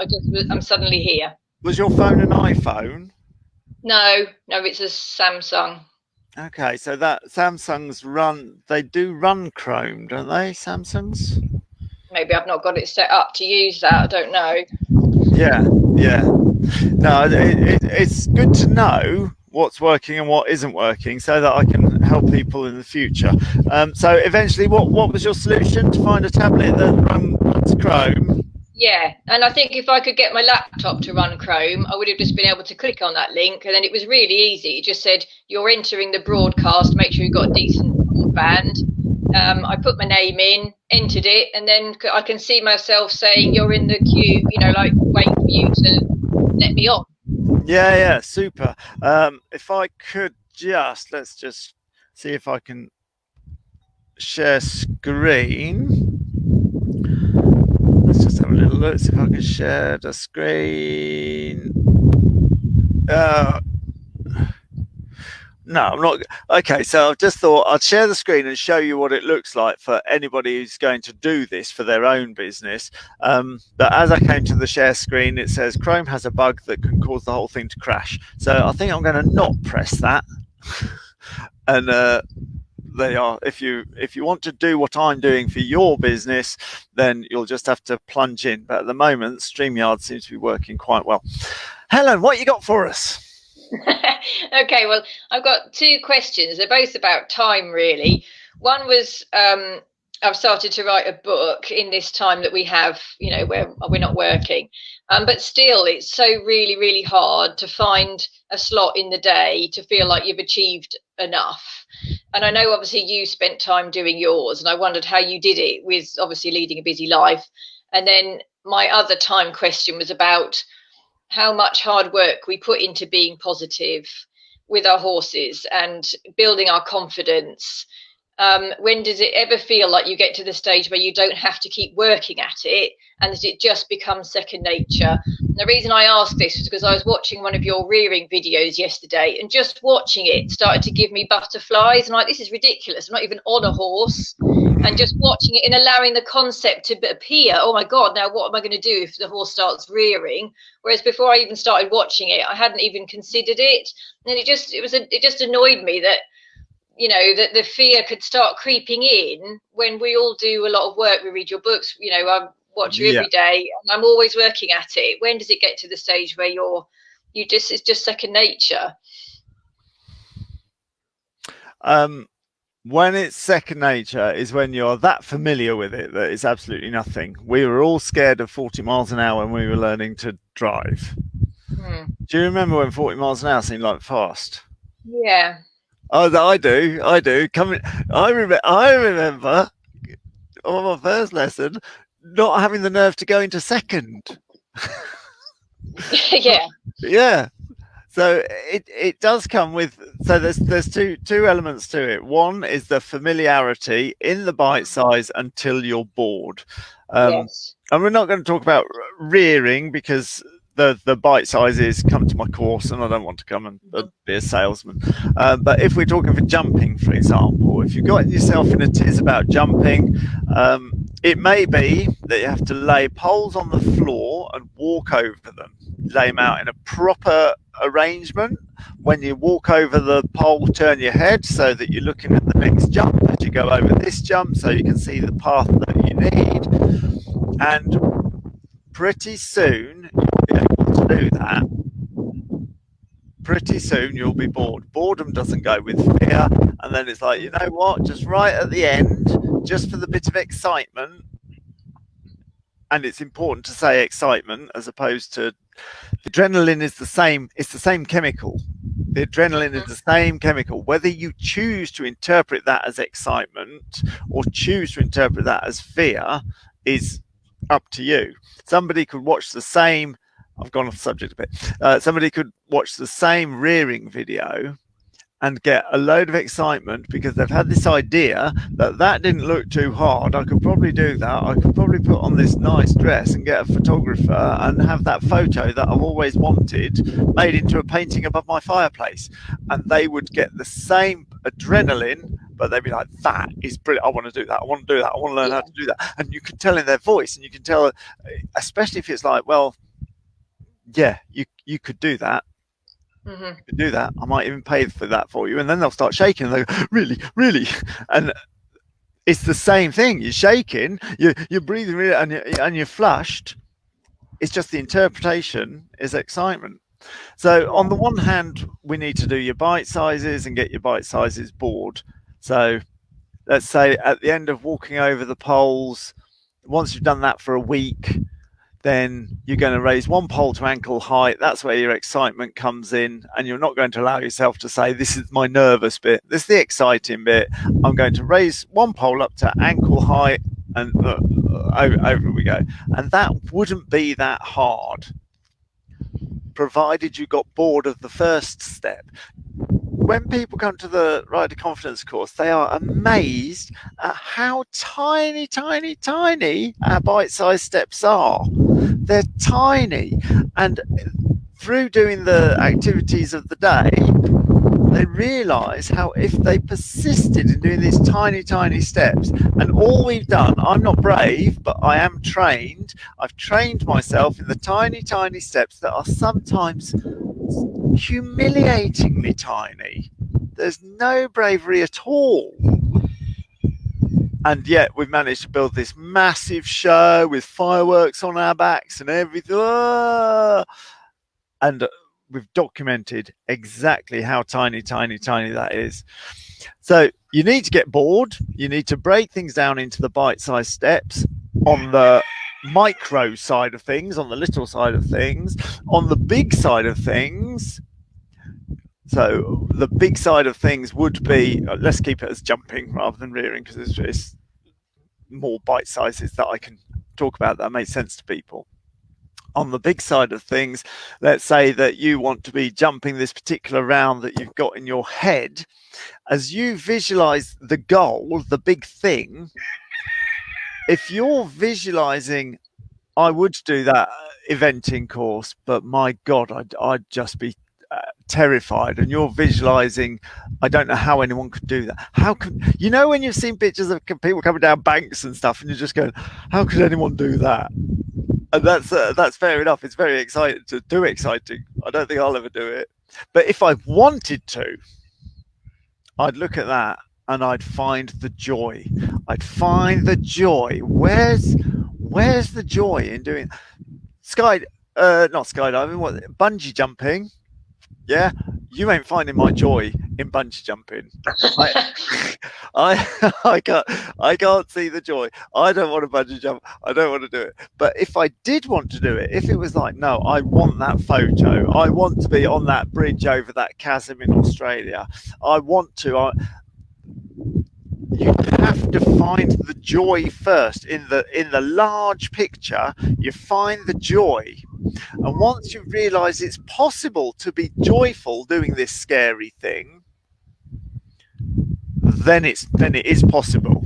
I'm suddenly here. Was your phone an iPhone? No, it's a Samsung. Okay, so that Samsungs they do run Chrome, don't they? Samsungs? Maybe I've not got it set up to use that. I don't know. Yeah. No, it's good to know what's working and what isn't working, so that I can help people in the future. So eventually, what was your solution to find a tablet that runs Chrome? Yeah, and I think if I could get my laptop to run Chrome, I would have just been able to click on that link, and then it was really easy. It just said, you're entering the broadcast, make sure you've got a decent broadband. I put my name in, entered it, and then I can see myself saying, you're in the queue, like waiting for you to let me on. Yeah, super. If I could let's just see if I can share screen. Let's just have a little look, see if I can share the screen. No, I'm not. Okay, so I've just thought I'd share the screen and show you what it looks like for anybody who's going to do this for their own business. But as I came to the share screen, it says Chrome has a bug that can cause the whole thing to crash. So I think I'm going to not press that. And they are. If you want to do what I'm doing for your business, then you'll just have to plunge in. But at the moment, StreamYard seems to be working quite well. Helen, what you got for us? Okay, well, I've got two questions. They're both about time, really. One was I've started to write a book in this time that we have, where we're not working. But still, it's so really, really hard to find a slot in the day to feel like you've achieved enough. And I know, obviously, you spent time doing yours, and I wondered how you did it with obviously leading a busy life. And then my other time question was about how much hard work we put into being positive with our horses and building our confidence. When does it ever feel like you get to the stage where you don't have to keep working at it and that it just becomes second nature? The reason I asked this was because I was watching one of your rearing videos yesterday, and just watching it started to give me butterflies. And like, this is ridiculous. I'm not even on a horse. And just watching it and allowing the concept to appear. Oh my God, now what am I going to do if the horse starts rearing? Whereas before I even started watching it, I hadn't even considered it. And it just annoyed me that, you know, that the fear could start creeping in when we all do a lot of work. We read your books, you know, I watch you every day, and I'm always working at it. When does it get to the stage where it's just second nature? When it's second nature is when you're that familiar with it that it's absolutely nothing. We were all scared of 40 miles an hour when we were learning to drive. Do you remember when 40 miles an hour seemed like fast? Yeah. Oh, I do. I remember on my first lesson not having the nerve to go into second. Yeah. So it does come with, so there's two elements to it. One is the familiarity in the bite size until you're bored. Yes. And we're not going to talk about rearing because the bite sizes come to my course and I don't want to come and be a salesman. But if we're talking for jumping, for example, if you've got yourself in a tiz about jumping, it may be that you have to lay poles on the floor and walk over them, lay them out in a proper arrangement. When you walk over the pole, turn your head so that you're looking at the next jump as you go over this jump, so you can see the path that you need. And pretty soon you'll be able to do that. Pretty soon you'll be bored. Boredom doesn't go with fear. And then it's like, you know what, just right at the end, just for the bit of excitement, and it's important to say excitement as opposed to, the adrenaline is the same, it's the same chemical. The adrenaline is the same chemical. Whether you choose to interpret that as excitement or choose to interpret that as fear is up to you. Somebody could watch the same, I've gone off subject a bit, somebody could watch the same rearing video and get a load of excitement because they've had this idea that didn't look too hard. I could probably do that. I could probably put on this nice dress and get a photographer and have that photo that I've always wanted made into a painting above my fireplace. And they would get the same adrenaline, but they'd be like, that is brilliant. I want to do that. I want to do that. I want to learn how to do that. And you can tell in their voice, and you can tell, especially if it's like, well, yeah, you could do that. You could do that. I might even pay for that for you. And then they'll start shaking and they go, really, really? And it's the same thing. You're shaking, you're breathing really, and you're flushed. It's just the interpretation is excitement. So on the one hand, we need to do your bite sizes and get your bite sizes bored. So let's say at the end of walking over the poles, once you've done that for a week, then you're going to raise one pole to ankle height. That's where your excitement comes in, and you're not going to allow yourself to say, this is my nervous bit, this is the exciting bit. I'm going to raise one pole up to ankle height, and over we go. And that wouldn't be that hard, provided you got bored of the first step. When people come to the Rider Confidence course, they are amazed at how tiny, tiny, tiny our bite-sized steps are. They're tiny. And through doing the activities of the day, they realise how if they persisted in doing these tiny, tiny steps, and all we've done, I'm not brave, but I am trained. I've trained myself in the tiny, tiny steps that are sometimes humiliatingly tiny. There's no bravery at all. And yet we've managed to build this massive show with fireworks on our backs and everything. And we've documented exactly how tiny, tiny, tiny that is. So you need to get bored. You need to break things down into the bite-sized steps on the micro side of things, on the little side of things, on the big side of things. So the big side of things would be, let's keep it as jumping rather than rearing, because it's more bite sizes that I can talk about that make sense to people. On the big side of things, let's say that you want to be jumping this particular round that you've got in your head. As you visualize the goal, the big thing, if you're visualizing, I would do that eventing course, but my God, I'd just be terrified. And you're visualizing, I don't know how anyone could do that. How could, you know, when you've seen pictures of people coming down banks and stuff, and you're just going, how could anyone do that? And that's fair enough. It's very exciting, too exciting. I don't think I'll ever do it. But if I wanted to, I'd look at that and I'd find the joy. I'd find the joy. Where's the joy in doing not skydiving, what, bungee jumping? Yeah, you ain't finding my joy in bungee jumping. I can't see the joy. I don't want to bungee jump. I don't want to do it. But if I did want to do it, if it was like, no, I want that photo. I want to be on that bridge over that chasm in Australia. I want to. You have to find the joy first in the large picture. You find the joy, and once you realize it's possible to be joyful doing this scary thing, then it is possible.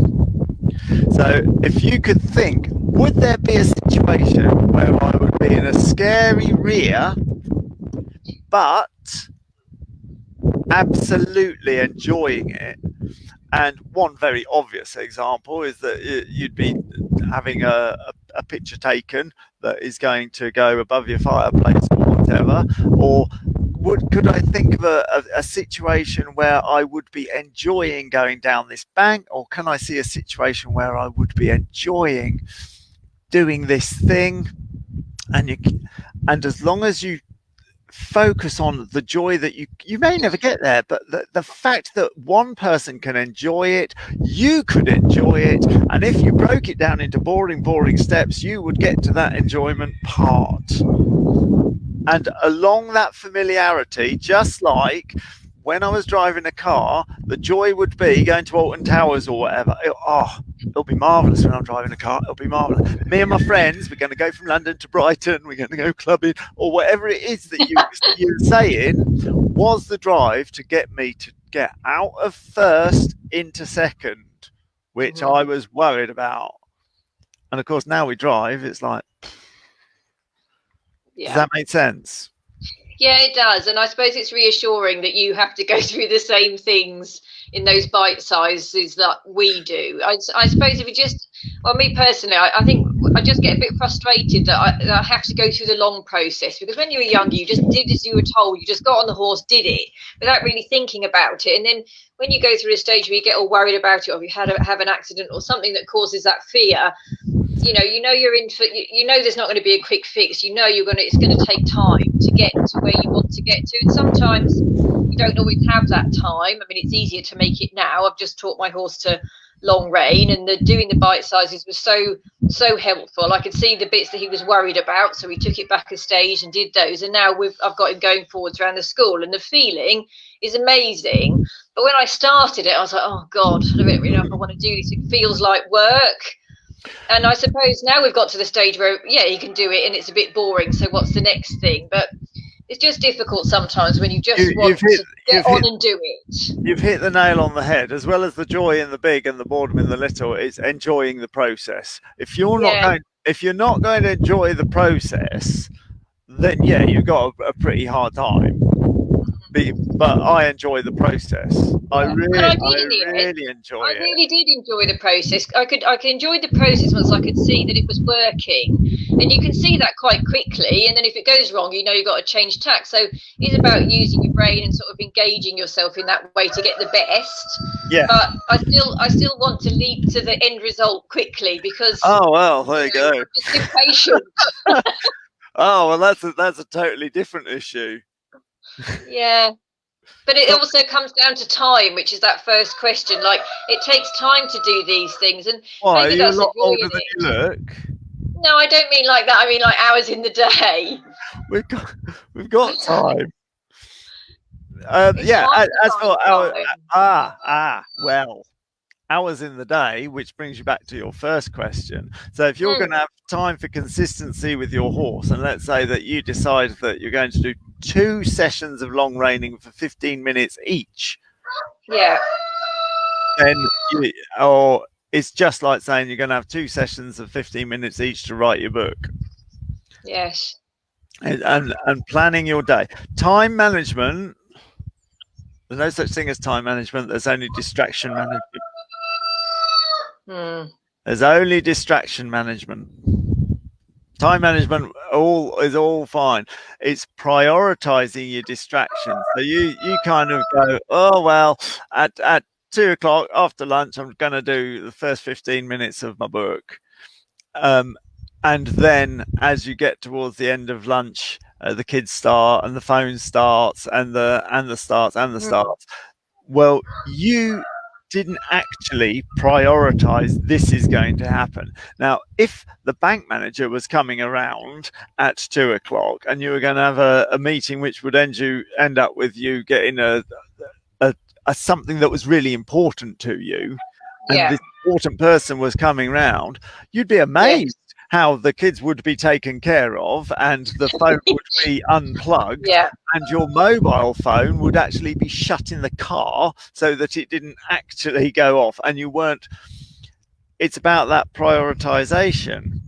So if you could think, would there be a situation where I would be in a scary rear but absolutely enjoying it? And one very obvious example is that you'd be having a picture taken that is going to go above your fireplace or whatever. Or could I think of a situation where I would be enjoying going down this bank? Or can I see a situation where I would be enjoying doing this thing? And as long as you focus on the joy that you may never get there, but the fact that one person can enjoy it, you could enjoy it, and if you broke it down into boring steps, you would get to that enjoyment part. And along that familiarity, just like when I was driving a car, the joy would be going to Alton Towers or whatever. It'll be marvellous when I'm driving a car. It'll be marvellous. Me and my friends, we're going to go from London to Brighton. We're going to go clubbing, or whatever it is that you're saying was the drive to get me to get out of first into second, which I was worried about. And of course, now we drive, it's like, does that make sense? Yeah, it does. And I suppose it's reassuring that you have to go through the same things in those bite sizes that we do. I suppose if you just, well, me personally, I think I just get a bit frustrated that I have to go through the long process, because when you were younger, you just did as you were told. You just got on the horse, did it without really thinking about it. And then when you go through a stage where you get all worried about it, or you have an accident or something that causes that fear, you know you're in for, you know there's not going to be a quick fix. You know it's going to take time to get to where you want to get to, and sometimes you don't always have that time. I mean, it's easier to make it now. I've just taught my horse to long rein, and doing the bite sizes was so helpful. I could see the bits that he was worried about, so we took it back a stage and did those, and now I've got him going forwards around the school, and the feeling is amazing. But when I started it, I was like, oh God, I don't really know if I want to do this. It feels like work. And I suppose now we've got to the stage where, yeah, you can do it and it's a bit boring. So what's the next thing? But it's just difficult sometimes when you just want to get on and do it. You've hit the nail on the head. As well as the joy in the big and the boredom in the little, it's enjoying the process. If you're not going to enjoy the process, then yeah, you've got a pretty hard time. But I enjoy the process. I really enjoy it. I really did enjoy the process. I could enjoy the process once I could see that it was working, and you can see that quite quickly. And then if it goes wrong, you know you've got to change tack. So it's about using your brain and sort of engaging yourself in that way to get the best. Yeah. But I still want to leap to the end result quickly, because there you go. I'm just impatient. Oh well, that's a totally different issue. Yeah, but it also comes down to time, which is that first question. Like, it takes time to do these things, and why, maybe that's a lot older than you look. No, I don't mean like that. I mean like hours in the day. We've got time. As for hours in the day, which brings you back to your first question. So if you're going to have time for consistency with your horse, and let's say that you decide that you're going to do 2 sessions of long reining for 15 minutes each. Yeah. Then or it's just like saying you're going to have 2 sessions of 15 minutes each to write your book. Yes. And planning your day. Time management. There's no such thing as time management. There's only distraction management. There's only distraction management. Time management is all fine. It's prioritizing your distractions. So you kind of go, oh well, at 2 o'clock after lunch, I'm going to do the first 15 minutes of my book. And then as you get towards the end of lunch, the kids start and the phone starts and the starts. Well, you didn't actually prioritize this is going to happen. Now, if the bank manager was coming around at 2 o'clock and you were going to have a meeting which would end up with you getting a something that was really important to you, and this important person was coming round, you'd be amazed how the kids would be taken care of and the phone would be unplugged and your mobile phone would actually be shut in the car so that it didn't actually go off and you weren't. It's about that prioritization.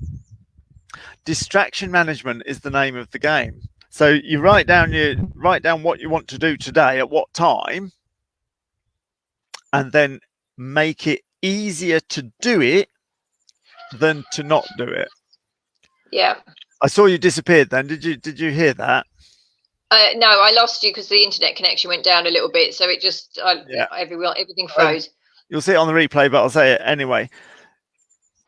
Distraction management is the name of the game. So you write down what you want to do today at what time, and then make it easier to do it than to not do it. Yeah. I saw you disappeared then. Did you hear that? No, I lost you because the internet connection went down a little bit. So it just, everything froze. You'll see it on the replay, but I'll say it anyway.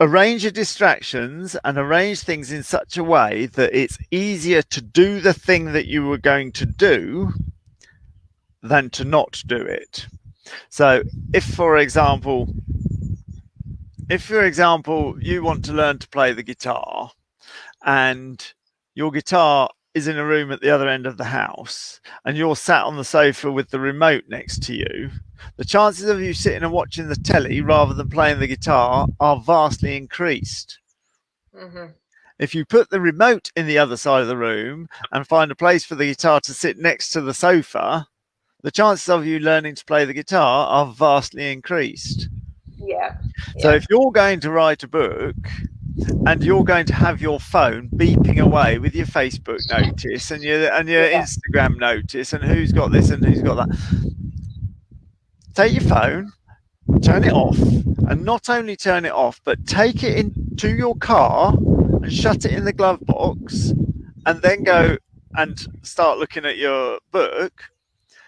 Arrange your distractions and arrange things in such a way that it's easier to do the thing that you were going to do than to not do it. So if, for example, you want to learn to play the guitar and your guitar is in a room at the other end of the house and you're sat on the sofa with the remote next to you, the chances of you sitting and watching the telly rather than playing the guitar are vastly increased. If you put the remote in the other side of the room and find a place for the guitar to sit next to the sofa, the chances of you learning to play the guitar are vastly increased. So if you're going to write a book and you're going to have your phone beeping away with your Facebook notice and your Instagram notice and who's got this and who's got that, take your phone, turn it off, and not only turn it off, but take it into your car and shut it in the glove box and then go and start looking at your book.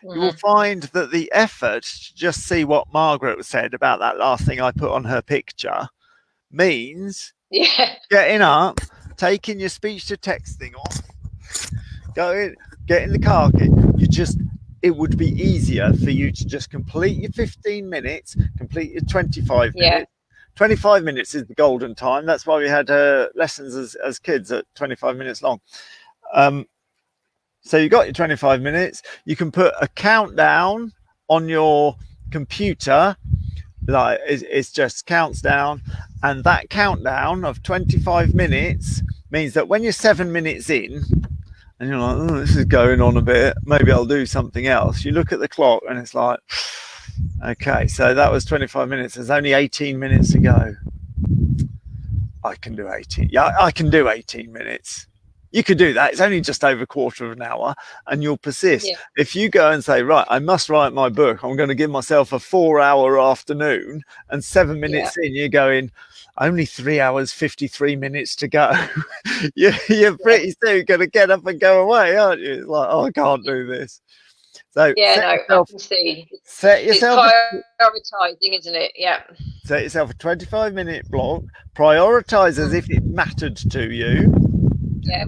You will find that the effort to just see what Margaret said about that last thing I put on her picture means getting up, taking your speech to text thing off, get in the car. It would be easier for you to just complete your 15 minutes, complete your 25 minutes. 25 minutes is the golden time. That's why we had lessons as kids at 25 minutes long. So you got your 25 minutes. You can put a countdown on your computer, like it's just counts down, and that countdown of 25 minutes means that when you're 7 minutes in and you're like, oh, this is going on a bit, maybe I'll do something else, you look at the clock and it's like, okay, so that was 25 minutes. There's only 18 minutes to go. I can do 18. Yeah, I can do 18 minutes. You could do that. It's only just over a quarter of an hour and you'll persist. If you go and say, right, I must write my book, I'm going to give myself a 4-hour afternoon, and 7 minutes in, you're going, only 3 hours, 53 minutes to go. You're pretty soon going to get up and go away, aren't you? It's like, oh, I can't do this. So I can see. It's prioritizing, isn't it? Set yourself a 25-minute block, prioritize as if it mattered to you.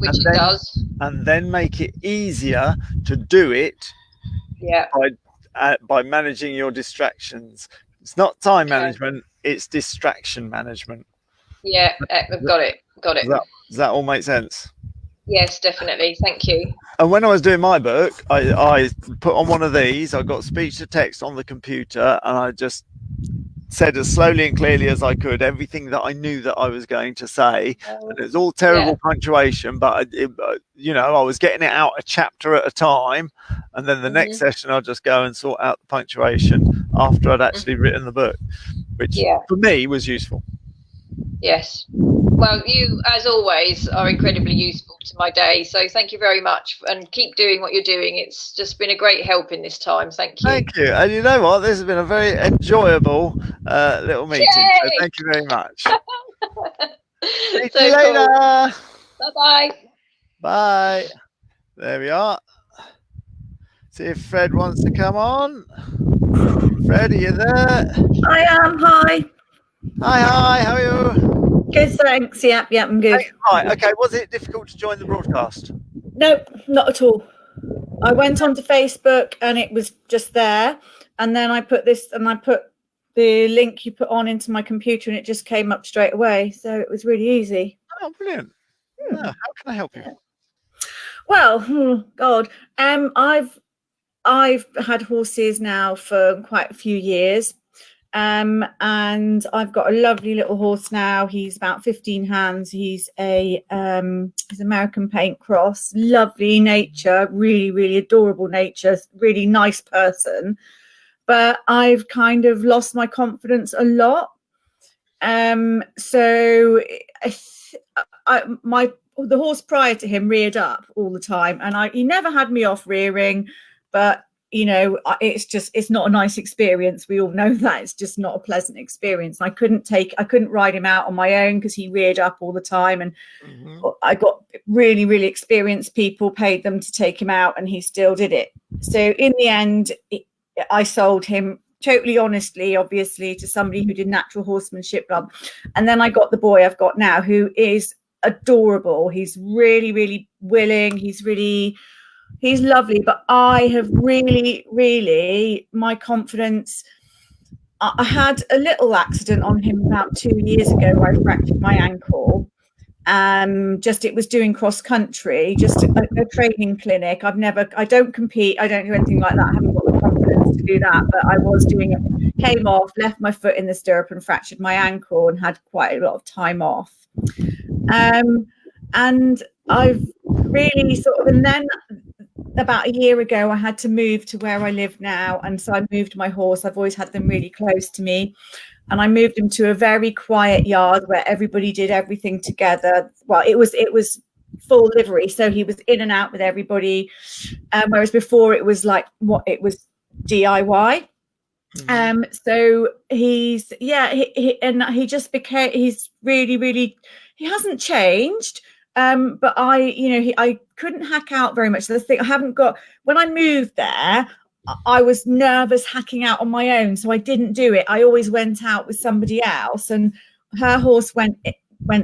Which it does. And then make it easier to do it by managing your distractions. It's not time management, it's distraction management. I've got it. Does that all make sense? Yes, definitely. Thank you. And when I was doing my book, I put on one of these, I got speech to text on the computer, and I just said as slowly and clearly as I could everything that I knew that I was going to say, and it was all terrible punctuation, but I was getting it out a chapter at a time, and then the next session I'd just go and sort out the punctuation after I'd actually written the book, which for me was useful. Yes. Well, you, as always, are incredibly useful to my day. So thank you very much, and keep doing what you're doing. It's just been a great help in this time. Thank you. Thank you. And you know what? This has been a very enjoyable little meeting. So Yay! thank you very much. See So you cool. later. Bye-bye. Bye. There we are. See if Fred wants to come on. Fred, are you there? I am. Hi. Hi, how are you? Good, thanks. Yep, I'm good. Right, okay. Was it difficult to join the broadcast? No, not at all. I went onto Facebook and it was just there. And then I put the link you put on into my computer and it just came up straight away. So it was really easy. Oh, brilliant. Yeah, how can I help you? Well, God, I've had horses now for quite a few years. And I've got a lovely little horse now. He's about 15 hands. He's he's American Paint Cross, lovely nature, really, really adorable nature, really nice person. But I've kind of lost my confidence a lot. So the horse prior to him reared up all the time, and he never had me off rearing, but you know, it's not a nice experience. We all know that it's just not a pleasant experience. I couldn't ride him out on my own because he reared up all the time. And I got really, really experienced people, paid them to take him out, and he still did it. So in the end, I sold him totally honestly, obviously, to somebody who did natural horsemanship club. And then I got the boy I've got now, who is adorable. He's really, really willing. He's lovely, but I have really, my confidence. I had a little accident on him about 2 years ago where I fractured my ankle. It was doing cross country, just a training clinic. I don't compete. I don't do anything like that. I haven't got the confidence to do that, but I was doing it. Came off, left my foot in the stirrup and fractured my ankle and had quite a lot of time off. And I've really and then about a year ago, I had to move to where I live now. And so I moved my horse. I've always had them really close to me. And I moved him to a very quiet yard where everybody did everything together. Well, it was full livery. So he was in and out with everybody. Whereas before it was DIY. So he just became, he's really, really, he hasn't changed. But I couldn't hack out very much. So the thing when I moved there, I was nervous hacking out on my own. So I didn't do it. I always went out with somebody else, and her horse went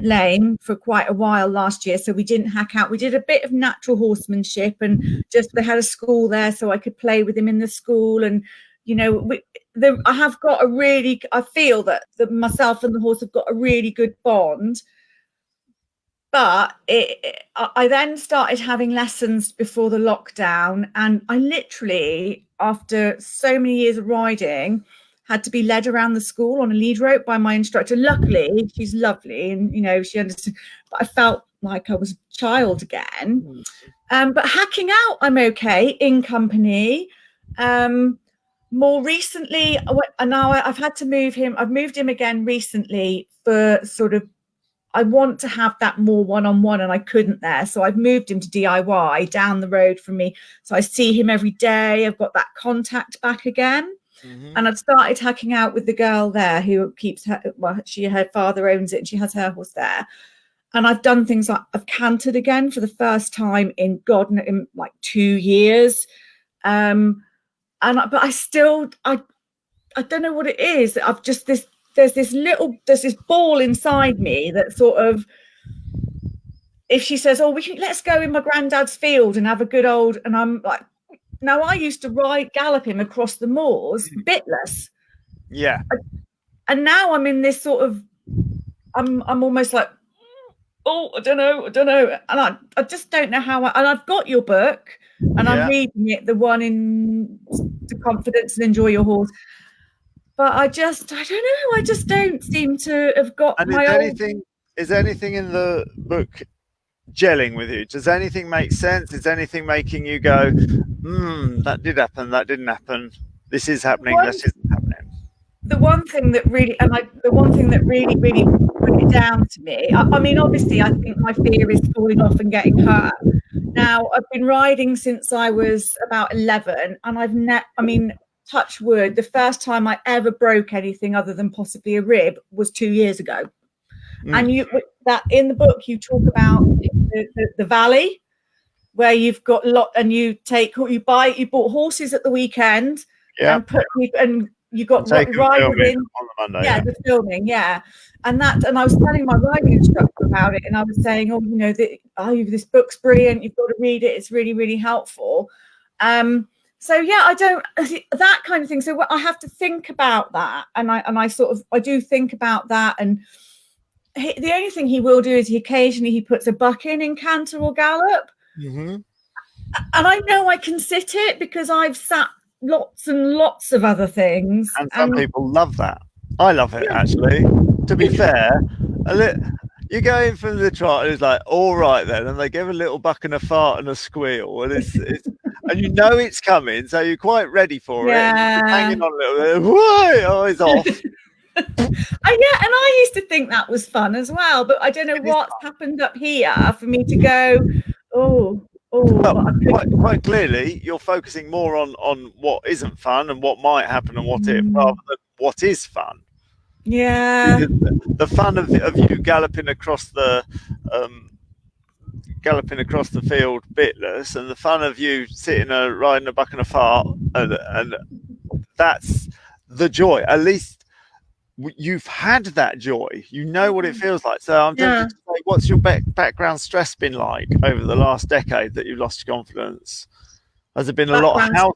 lame for quite a while last year. So we didn't hack out. We did a bit of natural horsemanship, and they had a school there so I could play with him in the school. And, you know, I feel that myself and the horse have got a really good bond. But I then started having lessons before the lockdown, and I literally, after so many years of riding, had to be led around the school on a lead rope by my instructor. Luckily, she's lovely, and you know, she understood. But I felt like I was a child again. But hacking out, I'm okay in company. More recently, now I've had to move him. I've moved him again recently for I want to have that more one-on-one, and I couldn't there. So I've moved him to DIY down the road from me. So I see him every day. I've got that contact back again. And I've started hacking out with the girl there who keeps her father owns it, and she has her horse there. And I've done things like I've cantered again for the first time in like 2 years. But I don't know what it is. There's this ball inside me that if she says, "Oh, let's go in my granddad's field and have a good old," and I'm like, now I used to gallop him across the moors bitless. Yeah. And now I'm in this I'm almost like, oh, I don't know. And I just don't know how and I've got your book and I'm reading it, the one in The Confidence and Enjoy Your Horse. But I don't know. I just don't seem to have got Is anything in the book gelling with you? Does anything make sense? Is anything making you go, that did happen, that didn't happen, this is happening, this isn't happening? the one thing that really, really put it down to me, I mean, obviously, I think my fear is falling off and getting hurt. Now, I've been riding since I was about 11, and I mean, touch wood, the first time I ever broke anything other than possibly a rib was 2 years ago. And that in the book, you talk about the valley where you've got and you bought horses at the weekend and you got riders in on the Monday, the filming, and I was telling my riding instructor about it, and I was saying, oh, you know, this book's brilliant, you've got to read it, it's really, really helpful. So I don't, that kind of thing. So I have to think about that, and I do think about that. And the only thing he will do is he puts a buck in canter or gallop, and I know I can sit it because I've sat lots and lots of other things, and some people love that. I love it, actually. To be fair, you go in from the trot and it's like, all right then, and they give a little buck and a fart and a squeal, and it's and you know it's coming, so you're quite ready for it. You're hanging on a little bit. Whoa, it's off. And I used to think that was fun as well, but I don't know what's happened up here for me to go, well, quite clearly, you're focusing more on what isn't fun and what might happen and what rather than what is fun. Yeah. The fun of you galloping across the field bitless, and the fun of you sitting riding a buck and a fart, and that's the joy. At least you've had that joy, you know what it feels like. So I'm tempted to say, what's your background stress been like over the last decade that you've lost your confidence? Has there been a lot of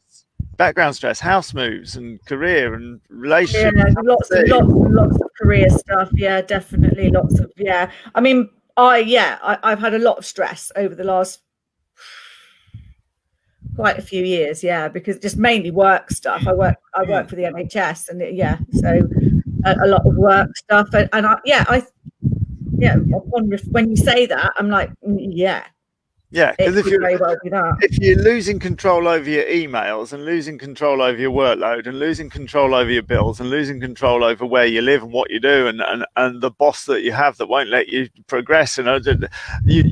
background stress, house moves and career and relationships? Lots of career stuff, definitely lots of I mean, I've had a lot of stress over the last quite a few years, because just mainly work stuff. I work for the NHS, and so a lot of work stuff, and when you say that, I'm like, because if you're losing control over your emails and losing control over your workload and losing control over your bills and losing control over where you live and what you do, and the boss that you have that won't let you progress, and you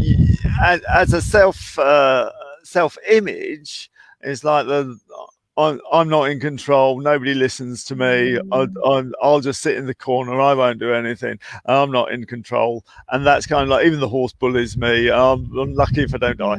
as a self image, it's like I'm not in control. Nobody listens to me. I'll just sit in the corner. I won't do anything. I'm not in control, and that's kind of like, even the horse bullies me. I'm lucky if I don't die.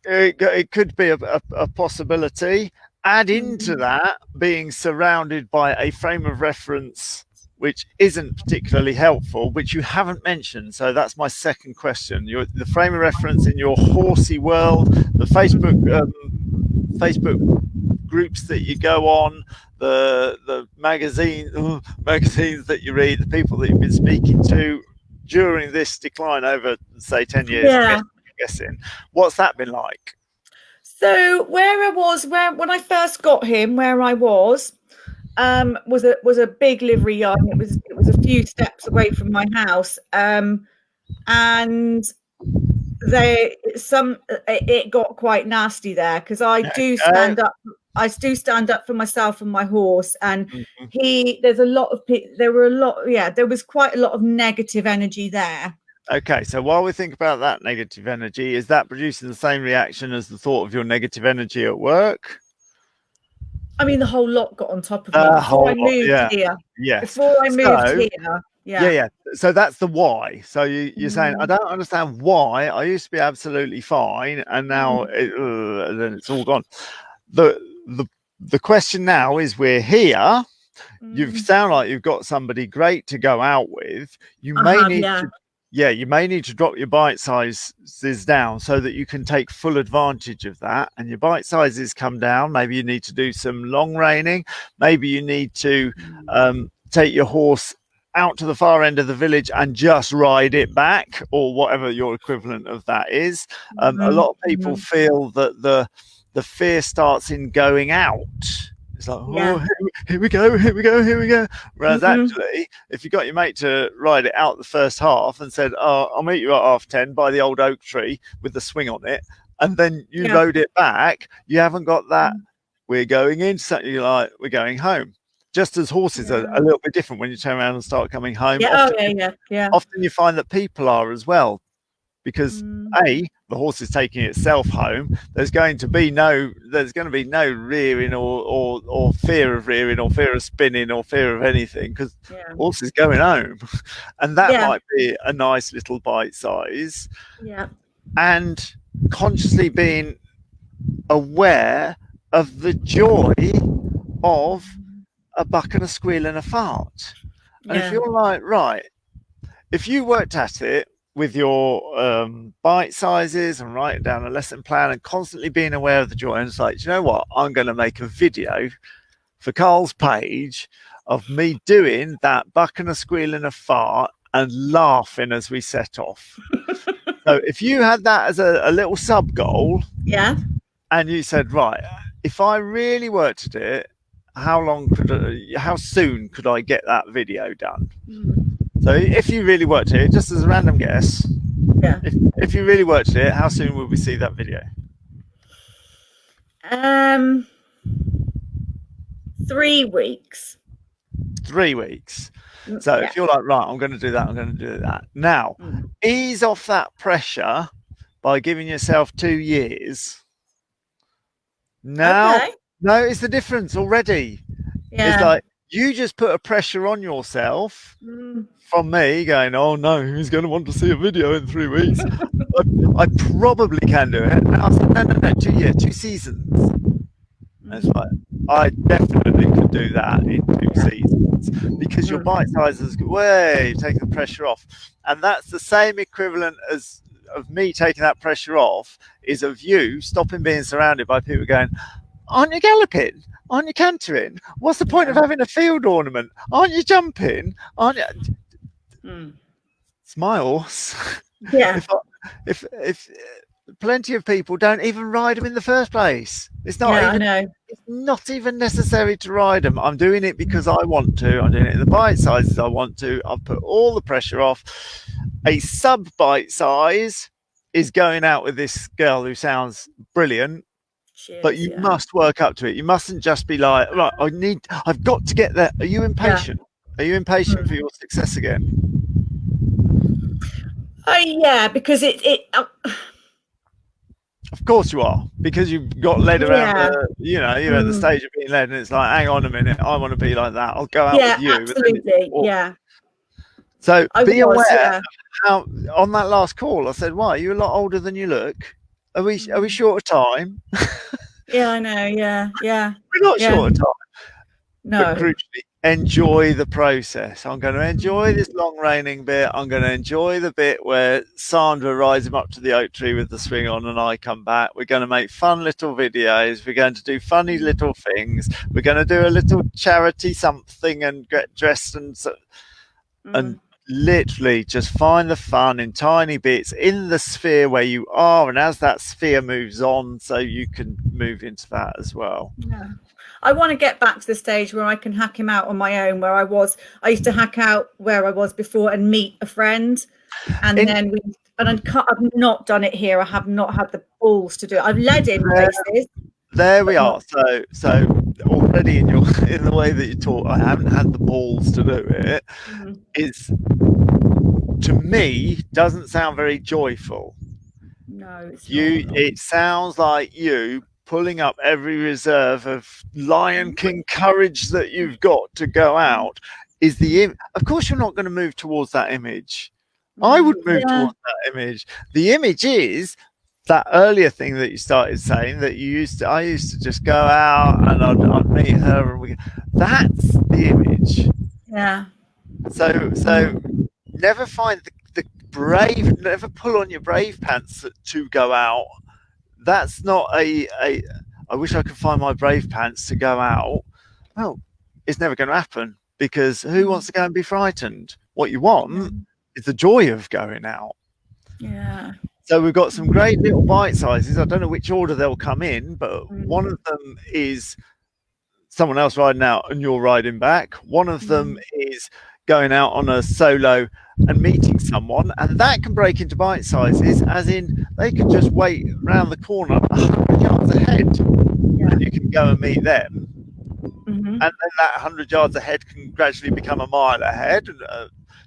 It could be a possibility. Add into that being surrounded by a frame of reference which isn't particularly helpful, which you haven't mentioned. So that's my second question. The frame of reference in your horsey world, the Facebook groups that you go on, the magazines that you read, the people that you've been speaking to during this decline over, say, 10 years, I'm guessing. What's that been like? So when I first got him, where I was a big livery yard. It was a few steps away from my house, and it got quite nasty there, because I do stand up for myself and my horse, and there was quite a lot of negative energy there. Okay, so while we think about that negative energy, is that producing the same reaction as the thought of your negative energy at work? I mean, the whole lot got on top of me before I moved here. Before I moved here. So that's the why. So you're saying, I don't understand why. I used to be absolutely fine, and now then it's all gone. The question now is, we're here. You sound like you've got somebody great to go out with. You may need to drop your bite sizes down so that you can take full advantage of that. And your bite sizes come down. Maybe you need to do some long reining. Maybe you need to take your horse out to the far end of the village and just ride it back, or whatever your equivalent of that is. A lot of people feel that the fear starts in going out. It's like, here we go. Whereas actually, if you got your mate to ride it out the first half and said, I'll meet you at 10:30 by the old oak tree with the swing on it, and then you rode it back, you haven't got that, we're going into something, you're like, we're going home. Just as horses are a little bit different when you turn around and start coming home. Yeah, Often, often you find that people are as well, because the horse is taking itself home. There's going to be no rearing or fear of rearing or fear of spinning or fear of anything, because horse is going home. And that might be a nice little bite size. Yeah. And consciously being aware of the joy of a buck and a squeal and a fart. And if you're like, right, if you worked at it with your bite sizes and writing down a lesson plan and constantly being aware of the joy, and it's like, you know what, I'm going to make a video for Carl's page of me doing that buck and a squeal and a fart and laughing as we set off. So if you had that as a little sub goal, and you said, right, if I really worked at it, how soon could I get that video done? So if you really worked at it, just as a random guess, if you really worked at it, how soon will we see that video? 3 weeks. 3 weeks. So if you're like, right, I'm going to do that, I'm going to do that. Now, ease off that pressure by giving yourself 2 years. Now, notice the difference already. It's like you just put a pressure on yourself from me going, oh no, who's going to want to see a video in 3 weeks? I probably can do it. And I said, no, 2 years, 2 seasons. And it's like, I definitely could do that in 2 seasons, because your bite size is way taking the pressure off. And that's the same equivalent as of me taking that pressure off, is of you stopping being surrounded by people going, aren't you galloping? Aren't you cantering? What's the point of having a field ornament? Aren't you jumping? Aren't you? It's my horse. Yeah. if plenty of people don't even ride them in the first place. It's not it's not even necessary to ride them. I'm doing it because I want to. I'm doing it in the bite sizes I want to. I've put all the pressure off. A sub bite size is going out with this girl who sounds brilliant. But you must work up to it. You mustn't just be like, right, I've got to get there. Are you impatient? Are you impatient for your success again? Because of course you are, because you got led around you're at the stage of being led, and it's like, hang on a minute, I want to be like that. I'll go out with you. Absolutely. So be aware of how on that last call I said, why, are you a lot older than you look? Are we short of time? I know. We're not short of time. No. But crucially, enjoy the process. I'm going to enjoy this long reining bit. I'm going to enjoy the bit where Sandra rides him up to the oak tree with the swing on and I come back. We're going to make fun little videos. We're going to do funny little things. We're going to do a little charity something and get dressed and literally just find the fun in tiny bits in the sphere where you are, and as that sphere moves on, so you can move into that as well. I want to get back to the stage where I can hack him out on my own, where I used to hack out where I was before and meet a friend, and I've not done it here. I have not had the balls to do it. I've led him places. There we are. So already in the way that you talk, I haven't had the balls to do it. Is, to me, doesn't sound very joyful. No, it's not. It sounds like you pulling up every reserve of Lion King courage that you've got to go out. Of course, you're not going to move towards that image. I would move towards that image. The image is that earlier thing that you started saying, that I used to just go out and I'd meet her, and that's the image. So never find the brave, never pull on your brave pants to go out. That's not I wish I could find my brave pants to go out. Well, it's never going to happen, because who wants to go and be frightened? What you want is the joy of going out. So we've got some great little bite sizes. I don't know which order they'll come in, but one of them is someone else riding out and you're riding back. One of them is going out on a solo and meeting someone, and that can break into bite sizes, as in they could just wait around the corner 100 yards yards ahead, Yeah. and you can go and meet them. Mhm. And then that 100 yards ahead can gradually become a mile ahead.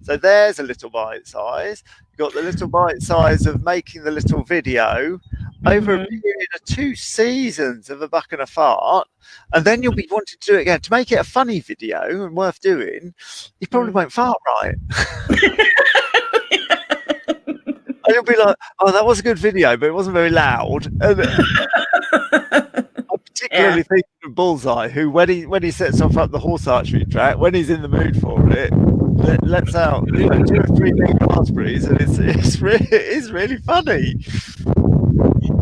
So there's a little bite size. You've got the little bite size of making the little video over a Mhm. period of 2 seasons of a buck and a fart, and then you'll be wanting to do it again. To make it a funny video and worth doing, you probably won't fart right. And you'll be like, oh, that was a good video, but it wasn't very loud. And I'm particularly thinking of Bullseye, who when he sets off up the horse archery track, when he's in the mood for it, lets out 2 or 3 big raspberries, and it's really funny.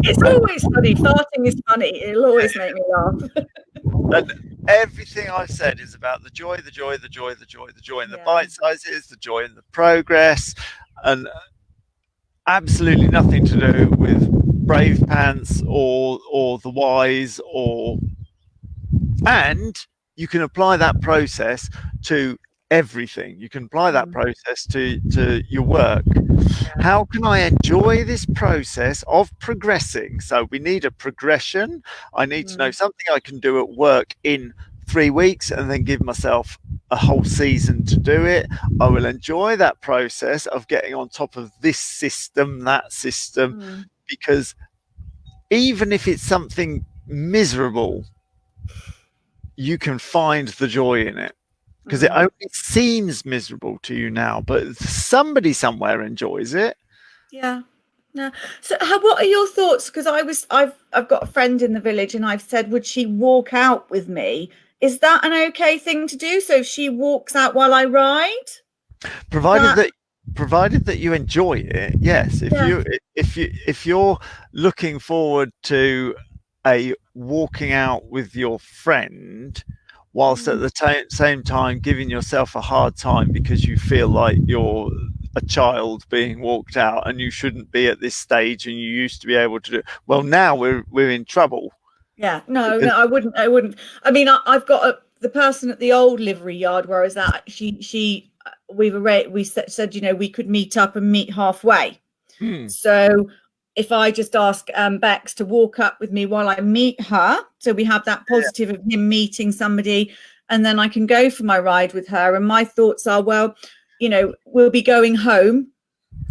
It's always funny. Farting is funny. It'll always make me laugh. And everything I've said is about the joy, the joy, the joy, the joy, the joy in the bite sizes, the joy in the progress, and absolutely nothing to do with Brave Pants or the Wise and you can apply that process to everything. You can apply that process to your work. How can I enjoy this process of progressing? So we need a progression. I need to know something I can do at work in 3 weeks and then give myself a whole season to do it. I will enjoy that process of getting on top of this system, that system, because even if it's something miserable, you can find the joy in it, because it only seems miserable to you now, but somebody somewhere enjoys it. Yeah. No. So what are your thoughts? Because I've got a friend in the village, and I've said, would she walk out with me? Is that an okay thing to do? So if she walks out while I ride, provided that you enjoy it, yes. If you're looking forward to a walking out with your friend, whilst at the same time giving yourself a hard time because you feel like you're a child being walked out and you shouldn't be at this stage and you used to be able to do it. Well, now we're in trouble. Yeah, no, I wouldn't. I mean, I've got the person at the old livery yard where I was at. We said, you know, we could meet up and meet halfway. So if I just ask Bex to walk up with me while I meet her, so we have that positive of him meeting somebody, and then I can go for my ride with her. And my thoughts are, well, you know, we'll be going home.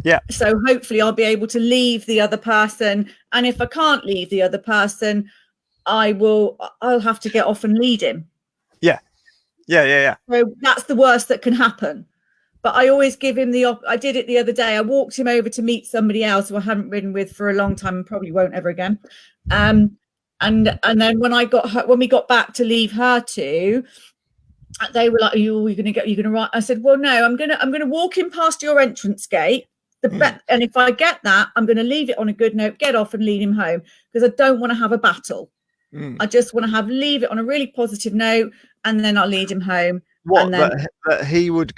Yeah. So hopefully I'll be able to leave the other person. And if I can't leave the other person, I'll have to get off and lead him. Yeah. So that's the worst that can happen. But I always give him I did it the other day. I walked him over to meet somebody else who I hadn't ridden with for a long time and probably won't ever again. And then when we got back to leave her to, they were like, you're going to ride? I said, well, no, I'm going to walk him past your entrance gate. And if I get that, I'm going to leave it on a good note, get off and lead him home, because I don't want to have a battle. I just want to leave it on a really positive note, and then I'll lead him home. What, and then, that he would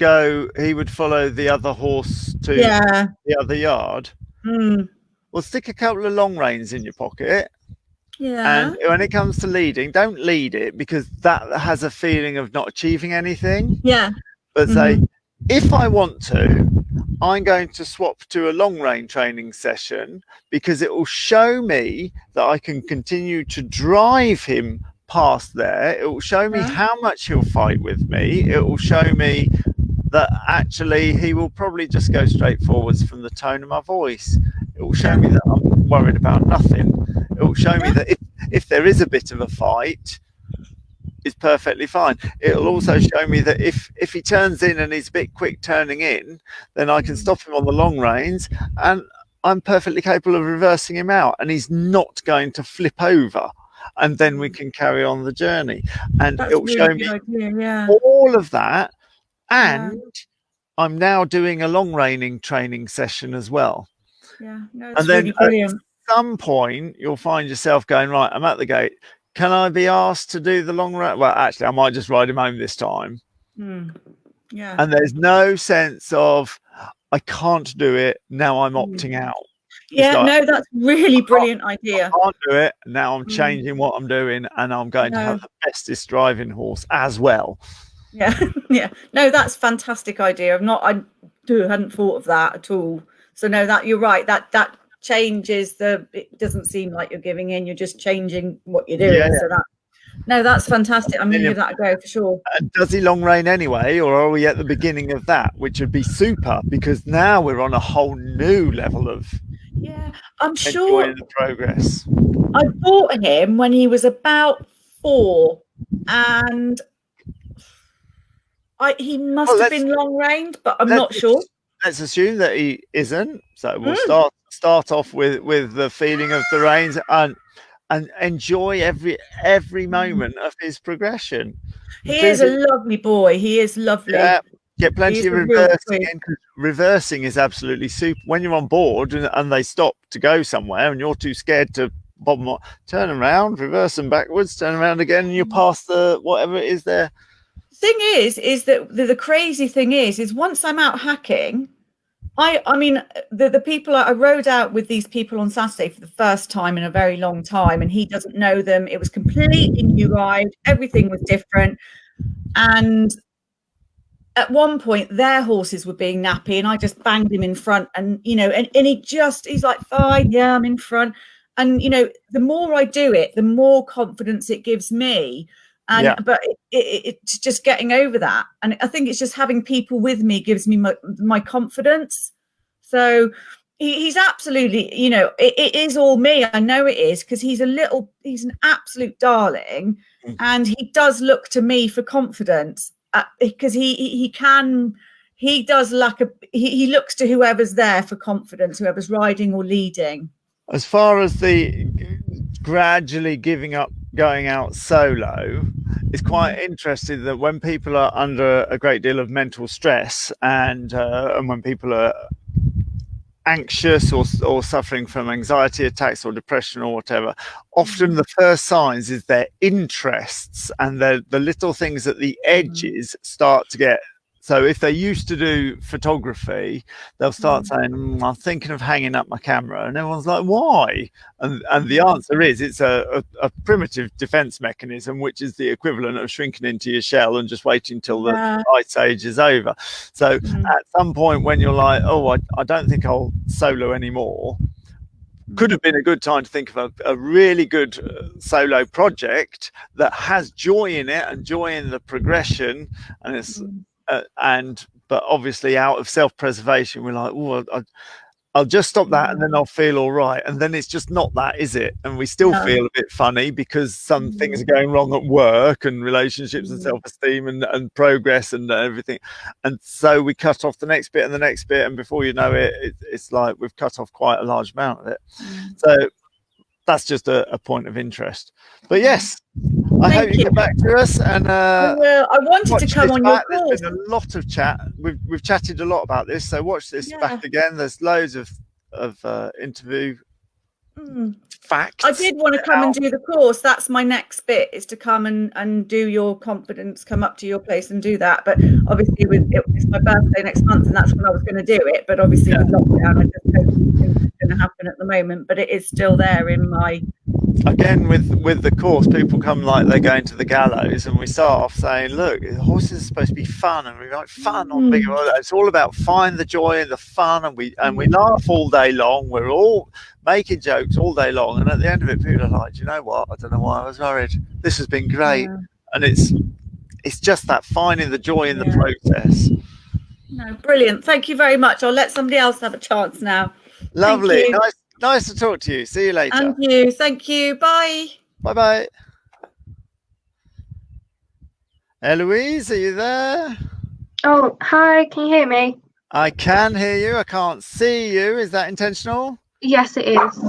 follow the other horse to the other yard? Well, stick a couple of long reins in your pocket. Yeah. And when it comes to leading, don't lead it, because that has a feeling of not achieving anything. Yeah. But say, if I want to, I'm going to swap to a long range training session, because it will show me that I can continue to drive him past there. It will show me how much he'll fight with me. It will show me that actually he will probably just go straight forwards from the tone of my voice. It will show me that I'm worried about nothing. It will show me that if there is a bit of a fight, it's perfectly fine. It'll also show me that if he turns in and he's a bit quick turning in, then I can stop him on the long reins, and I'm perfectly capable of reversing him out, and he's not going to flip over, and then we can carry on the journey. And it will show me all of that. And I'm now doing a long reining training session as well. Yeah, no, and then really brilliant. At some point you'll find yourself going, right, I'm at the gate. Can I be asked to do the long run? Well, actually, I might just ride him home this time. Yeah. And there's no sense of, I can't do it, now I'm opting out. Yeah, no, that's really brilliant idea. I can't do it, now I'm changing what I'm doing, and I'm going to have the bestest driving horse as well. Yeah, yeah. No, that's fantastic idea. I hadn't thought of that at all. So no, that you're right. That changes it doesn't seem like you're giving in, you're just changing what you're doing. So that's fantastic. I'm going to give that a go for sure. And does he long rein anyway, or are we at the beginning of that, which would be super, because now we're on a whole new level of I'm sure enjoying the progress. I bought him when he was about 4, and he must have been long reined, but I'm not sure. Let's assume that he isn't. So we'll start off with the feeling of the reins and enjoy every moment of his progression. He is a lovely boy. He is lovely. Yeah, get plenty of reversing in, 'cause reversing is absolutely super. When you're on board and they stop to go somewhere and you're too scared to turn around, reverse them backwards, turn around again, and you're past the whatever it is there. Thing is that the crazy thing is once I'm out hacking, I mean the people I rode out with these people on Saturday for the first time in a very long time, and he doesn't know them. It was completely new ride, everything was different, and at one point their horses were being nappy and I just banged him in front, and and he's like, fine, yeah, I'm in front. And the more I do it, the more confidence it gives me. And but it's just getting over that, and I think it's just having people with me gives me my confidence. So he's absolutely, it is all me. I know it is, because he's an absolute darling, and he does look to me for confidence, because he looks to whoever's there for confidence, whoever's riding or leading. As far as the gradually giving up going out solo, it's quite interesting that when people are under a great deal of mental stress and when people are anxious or suffering from anxiety attacks or depression or whatever, often the first signs is their interests and the little things at the edges start to get. So if they used to do photography, they'll start saying, I'm thinking of hanging up my camera. And everyone's like, why? And the answer is it's a primitive defense mechanism, which is the equivalent of shrinking into your shell and just waiting till the ice age is over. So at some point when you're like, oh, I don't think I'll solo anymore, could have been a good time to think of a really good solo project that has joy in it and joy in the progression. And it's... but obviously out of self-preservation we're like, oh, I'll just stop that and then I'll feel all right, and then it's just not that, is it? And we still feel a bit funny because some things are going wrong at work and relationships and self-esteem and progress and everything, and so we cut off the next bit and the next bit, and before you know it, it's like we've cut off quite a large amount of it. So that's just a point of interest. But yes, I hope you get back to us. And I wanted to come on your course. There's been a lot of chat. We've chatted a lot about this, so watch this back again. There's loads of interview facts. I did want to come and do the course. That's my next bit, is to come and do your confidence, come up to your place and do that. But obviously it's my birthday next month, and that's when I was going to do it. But obviously with lockdown, I just don't think it's going to happen at the moment. But it is still there in my... Again, with the course, people come like they're going to the gallows, and we start off saying, look, horses are supposed to be fun, and we like fun on bigger. It's all about find the joy and the fun, and we laugh all day long. We're all making jokes all day long, and at the end of it, people are like, do you know what? I don't know why I was worried. This has been great, and it's just that finding the joy in the process. No, brilliant. Thank you very much. I'll let somebody else have a chance now. Lovely. Nice to talk to you. See you later. And you. Thank you. Bye. Bye-bye. Eloise, are you there? Oh, hi. Can you hear me? I can hear you. I can't see you. Is that intentional? Yes, it is.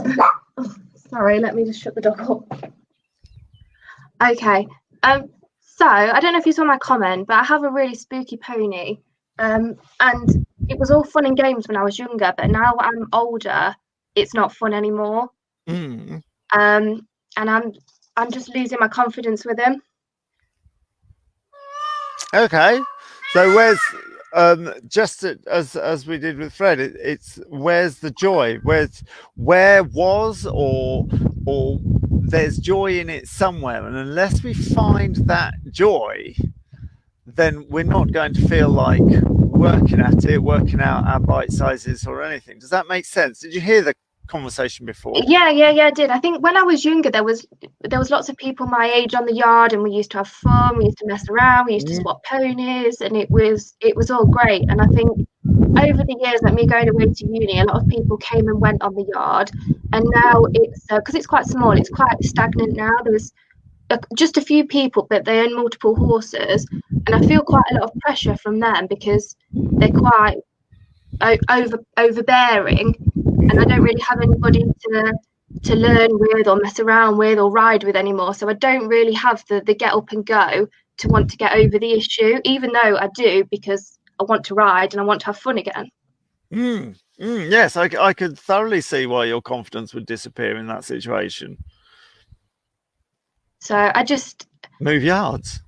Oh, sorry, let me just shut the door up. Okay. So I don't know if you saw my comment, but I have a really spooky pony. And it was all fun and games when I was younger, but now I'm older, it's not fun anymore. And I'm just losing my confidence with him. Okay, so where's just as we did with Fred, it's where's the joy? Where was or there's joy in it somewhere, and unless we find that joy, then we're not going to feel like working at it, working out our bite sizes or anything. Does that make sense? Did you hear conversation before. Yeah, I did. I think when I was younger, there was lots of people my age on the yard, and we used to have fun. We used to mess around. We used to swap ponies, and it was all great. And I think over the years, like me going away to uni, a lot of people came and went on the yard, and now it's because it's quite small. It's quite stagnant now. There's just a few people, but they own multiple horses, and I feel quite a lot of pressure from them because they're quite overbearing, and I don't really have anybody to learn with or mess around with or ride with anymore. So I don't really have the get up and go to want to get over the issue, even though I do, because I want to ride and I want to have fun again. Yes, I could thoroughly see why your confidence would disappear in that situation. So I just move yards.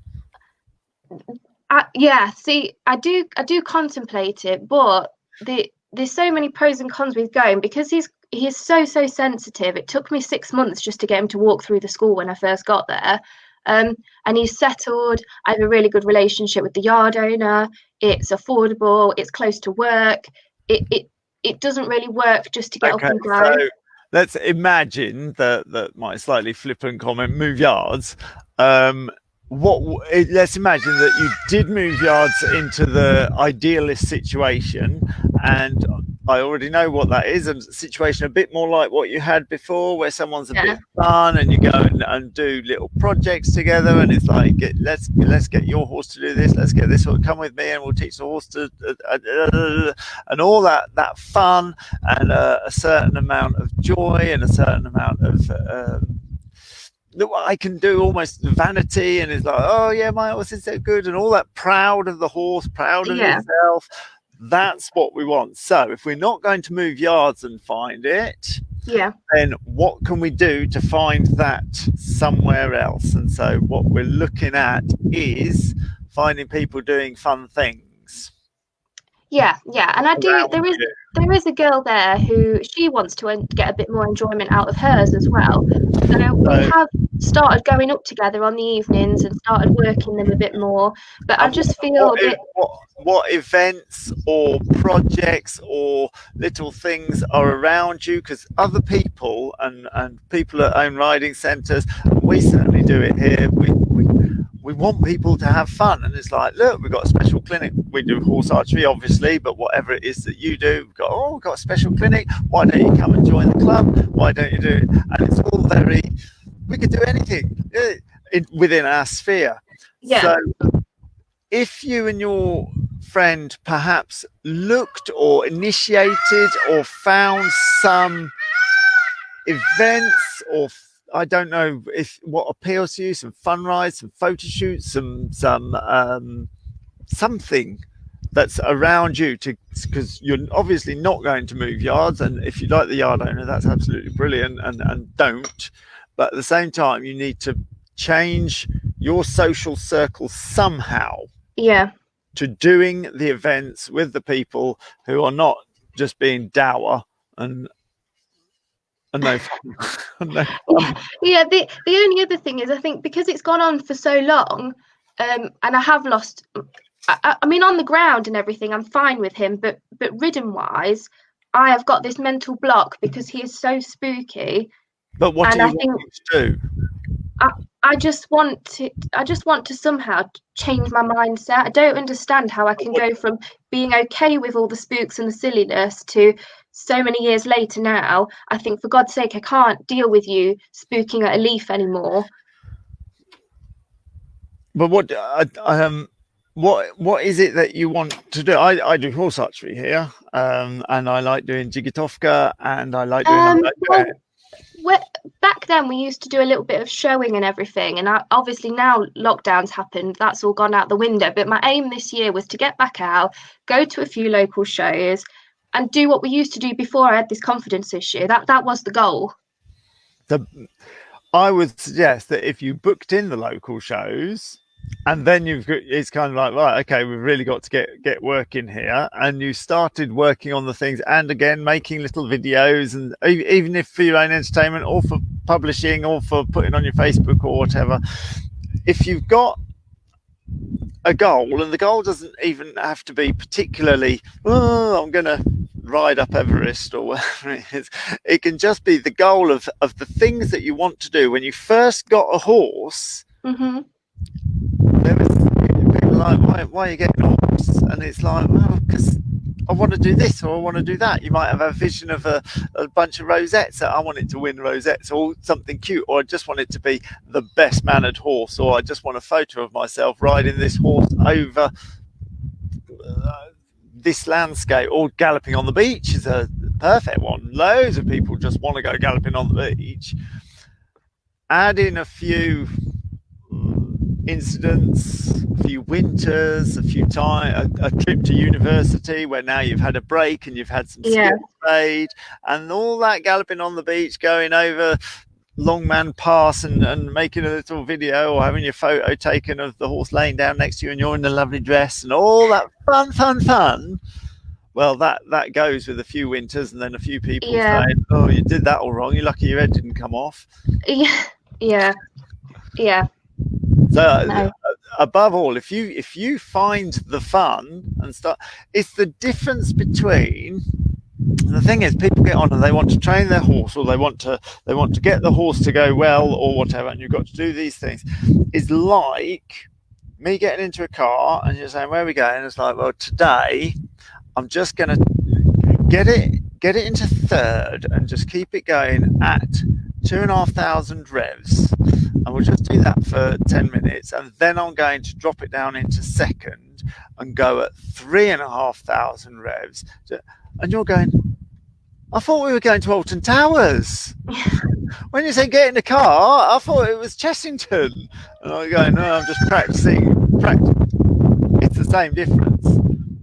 See, I do contemplate it, but there's so many pros and cons with going, because he's so sensitive. It took me 6 months just to get him to walk through the school when I first got there. And he's settled. I have a really good relationship with the yard owner. It's affordable. It's close to work. It doesn't really work just to get up and go. So let's imagine that my slightly flippant comment, move yards. Let's imagine that you did move yards into the idealist situation, and I already know what that is, a situation a bit more like what you had before, where someone's a bit fun and you go and do little projects together, and it's like, let's get your horse to do this, let's get this horse, come with me and we'll teach the horse to and all that fun, and a certain amount of joy and a certain amount of I can do almost vanity, and it's like, oh yeah, my horse is so good, and all that, proud of the horse, proud of yourself. That's what we want. So if we're not going to move yards and find it, then what can we do to find that somewhere else? And so what we're looking at is finding people doing fun things. And I do. There is a girl there who she wants to get a bit more enjoyment out of hers as well. So we have started going up together on the evenings and started working them a bit more. But I just feel what events or projects or little things are around you, because other people and people at own riding centres, we certainly do it here. We want people to have fun, and it's like, look, we've got a special clinic. We do horse archery, obviously, but whatever it is that you do, we've got a special clinic. Why don't you come and join the club? Why don't you do it? And it's all we could do anything within our sphere. So if you and your friend perhaps looked or initiated or found some events, or I don't know if what appeals to you, some fun rides, some photo shoots, some something that's around you, because you're obviously not going to move yards, and if you like the yard owner, that's absolutely brilliant, and don't. But at the same time, you need to change your social circle somehow to doing the events with the people who are not just being dour and no fun. The only other thing is, I think because it's gone on for so long, and I have lost, I mean, on the ground and everything, I'm fine with him, but ridden wise, I have got this mental block because he is so spooky. But what do you want him to do? I just want to somehow change my mindset. I don't understand how I can go from being okay with all the spooks and the silliness to so many years later now, I think, for God's sake, I can't deal with you spooking at a leaf anymore. But what is it that you want to do? I do horse archery here, and I like doing jigitovka, and I like doing back then we used to do a little bit of showing and everything, and obviously now lockdown's happened, that's all gone out the window. But my aim this year was to get back out, go to a few local shows, and do what we used to do before I had this confidence issue. That was the goal. I would suggest that if you booked in the local shows, and then it's kind of like, right, okay, we've really got to get working here, and you started working on the things, and again making little videos, and even if for your own entertainment or for publishing or for putting on your Facebook or whatever, if you've got a goal, and the goal doesn't even have to be particularly, oh, I'm going to ride up Everest or whatever it is. It can just be the goal of the things that you want to do. When you first got a horse, Mm-hmm. there was people like, why are you getting a horse? And it's like, well, because I want to do this or I want to do that. You might have a vision of a bunch of rosettes. I want it to win rosettes or something cute, or I just want it to be the best mannered horse, or I just want a photo of myself riding this horse over this landscape, or galloping on the beach is a perfect one. Loads of people just want to go galloping on the beach. Add in a few incidents, a few winters, a few time, a trip to university where now you've had a break and you've had some skills made, and all that galloping on the beach, going over Longman Pass and making a little video or having your photo taken of the horse laying down next to you and you're in a lovely dress and all that fun. Well, that goes with a few winters and then a few people saying, oh, you did that all wrong, you're lucky your head didn't come off. Yeah. So above all, if you find the fun and start, it's the difference between, the thing is, people get on and they want to train their horse, or they want to get the horse to go well or whatever, and you've got to do these things. It's like me getting into a car and you're saying, where are we going? And it's like, well, today I'm just going to get it into third and just keep it going at 2,500 revs, and we'll just do that for 10 minutes, and then I'm going to drop it down into second and go at 3,500 revs. And you're going, I thought we were going to Alton Towers. When you say get in the car, I thought it was Chessington. And I'm going, no, I'm just practicing. It's the same difference.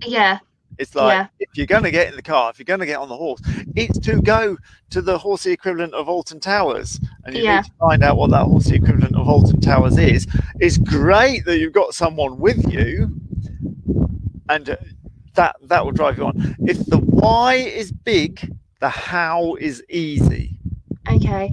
Yeah. It's like, if you're going to get in the car, if you're going to get on the horse, it's to go to the horsey equivalent of Alton Towers. And you need to find out what that horsey equivalent of Alton Towers is. It's great that you've got someone with you, and that will drive you on. If the why is big, the how is easy. Okay.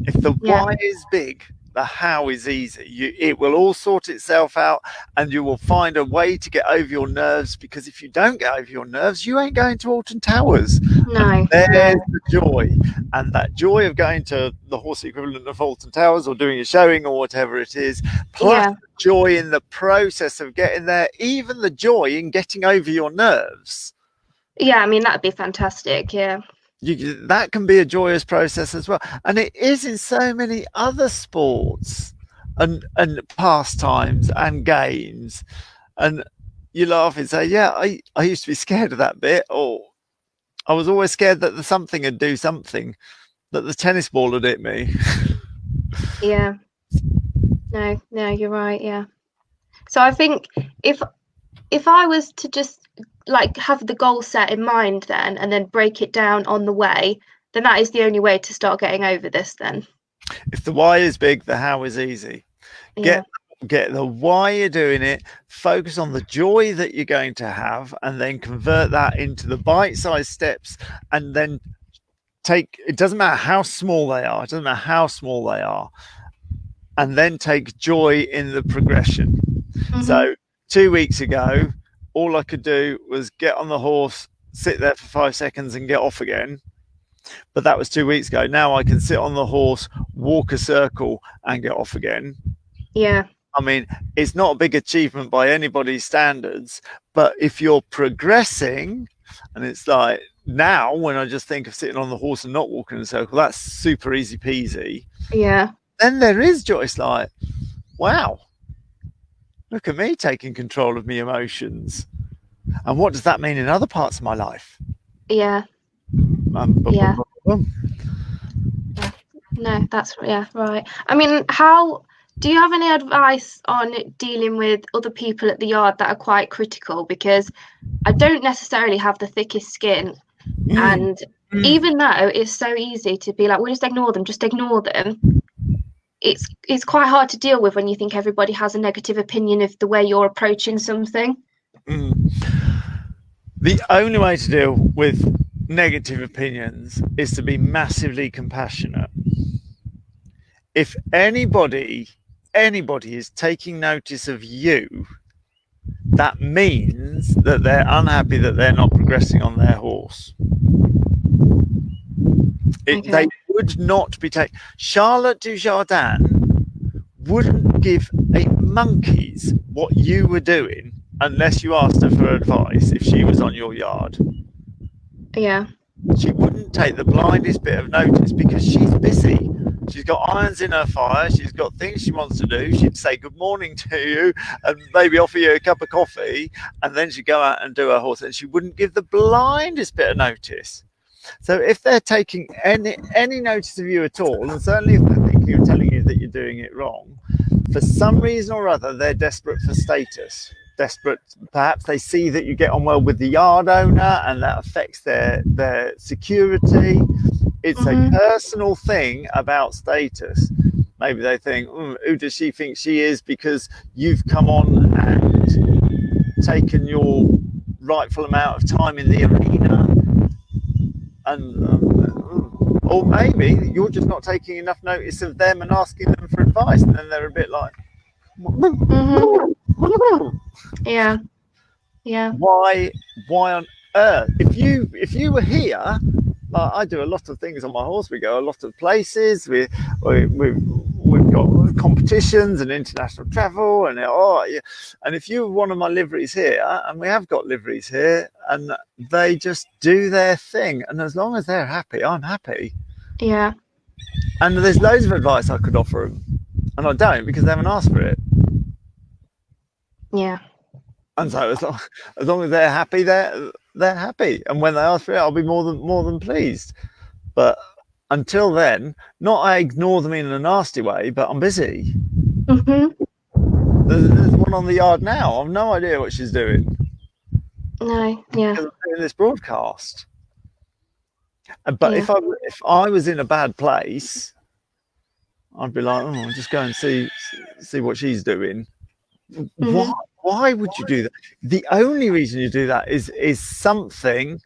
If the why is big, the how is easy. It will all sort itself out, and you will find a way to get over your nerves, because if you don't get over your nerves, you ain't going to Alton Towers. No. There's the joy. And that joy of going to the horse equivalent of Alton Towers or doing a showing or whatever it is, plus joy in the process of getting there, even the joy in getting over your nerves. Yeah, I mean, that'd be fantastic. Yeah. That can be a joyous process as well, and it is in so many other sports and pastimes and games. And you laugh and say, yeah, I used to be scared of that bit, or I was always scared that something would do something, that the tennis ball would hit me. Yeah. No, you're right. Yeah. So I think if I was to just like have the goal set in mind then, and then break it down on the way, then that is the only way to start getting over this then. If the why is big, the how is easy. Get the why you're doing it, focus on the joy that you're going to have, and then convert that into the bite-sized steps, and then it doesn't matter how small they are, and then take joy in the progression. So 2 weeks ago, all I could do was get on the horse, sit there for 5 seconds and get off again. But that was 2 weeks ago. Now I can sit on the horse, walk a circle and get off again. Yeah. I mean, it's not a big achievement by anybody's standards, but if you're progressing, and it's like now when I just think of sitting on the horse and not walking in a circle, that's super easy peasy. Yeah. Then there is joy. It's like, wow. Look at me taking control of me emotions. And what does that mean in other parts of my life? Yeah. Yeah. No, that's right. I mean, do you have any advice on dealing with other people at the yard that are quite critical? Because I don't necessarily have the thickest skin. And even though it's so easy to be like, well, just ignore them. It's quite hard to deal with when you think everybody has a negative opinion of the way you're approaching something. The only way to deal with negative opinions is to be massively compassionate. If anybody anybody is taking notice of you, that means that they're unhappy that they're not progressing on their horse. Okay. They would not be taking. Charlotte Dujardin wouldn't give a monkey's what you were doing unless you asked her for advice if she was on your yard. Yeah. She wouldn't take the blindest bit of notice because she's busy. She's got irons in her fire. She's got things she wants to do. She'd say good morning to you and maybe offer you a cup of coffee, and then she'd go out and do her horse, and she wouldn't give the blindest bit of notice. So if they're taking any notice of you at all, and certainly if they're thinking of telling you that you're doing it wrong, for some reason or other, they're desperate for status. Desperate, perhaps they see that you get on well with the yard owner and that affects their security. It's a personal thing about status. Maybe they think, who does she think she is because you've come on and taken your rightful amount of time in the arena, and or maybe you're just not taking enough notice of them and asking them for advice, and then they're a bit like, Yeah. why on earth? If you were here, like I do a lot of things on my horse. We go a lot of places. We've got competitions and international travel, and and if you were one of my liveries here, and we have got liveries here, and they just do their thing, and as long as they're happy, I'm happy. Yeah. And there's loads of advice I could offer them, and I don't because they haven't asked for it. Yeah. And so as long as they're happy, they're happy. And when they ask for it, I'll be more than pleased. But until then, not I ignore them in a nasty way, but I'm busy. There's one on the yard now. I've no idea what she's doing. No. Yeah. Because I'm doing this broadcast. But if I was in a bad place, I'd be like, I'll just go and see what she's doing. Why would you do that? The only reason you do that is something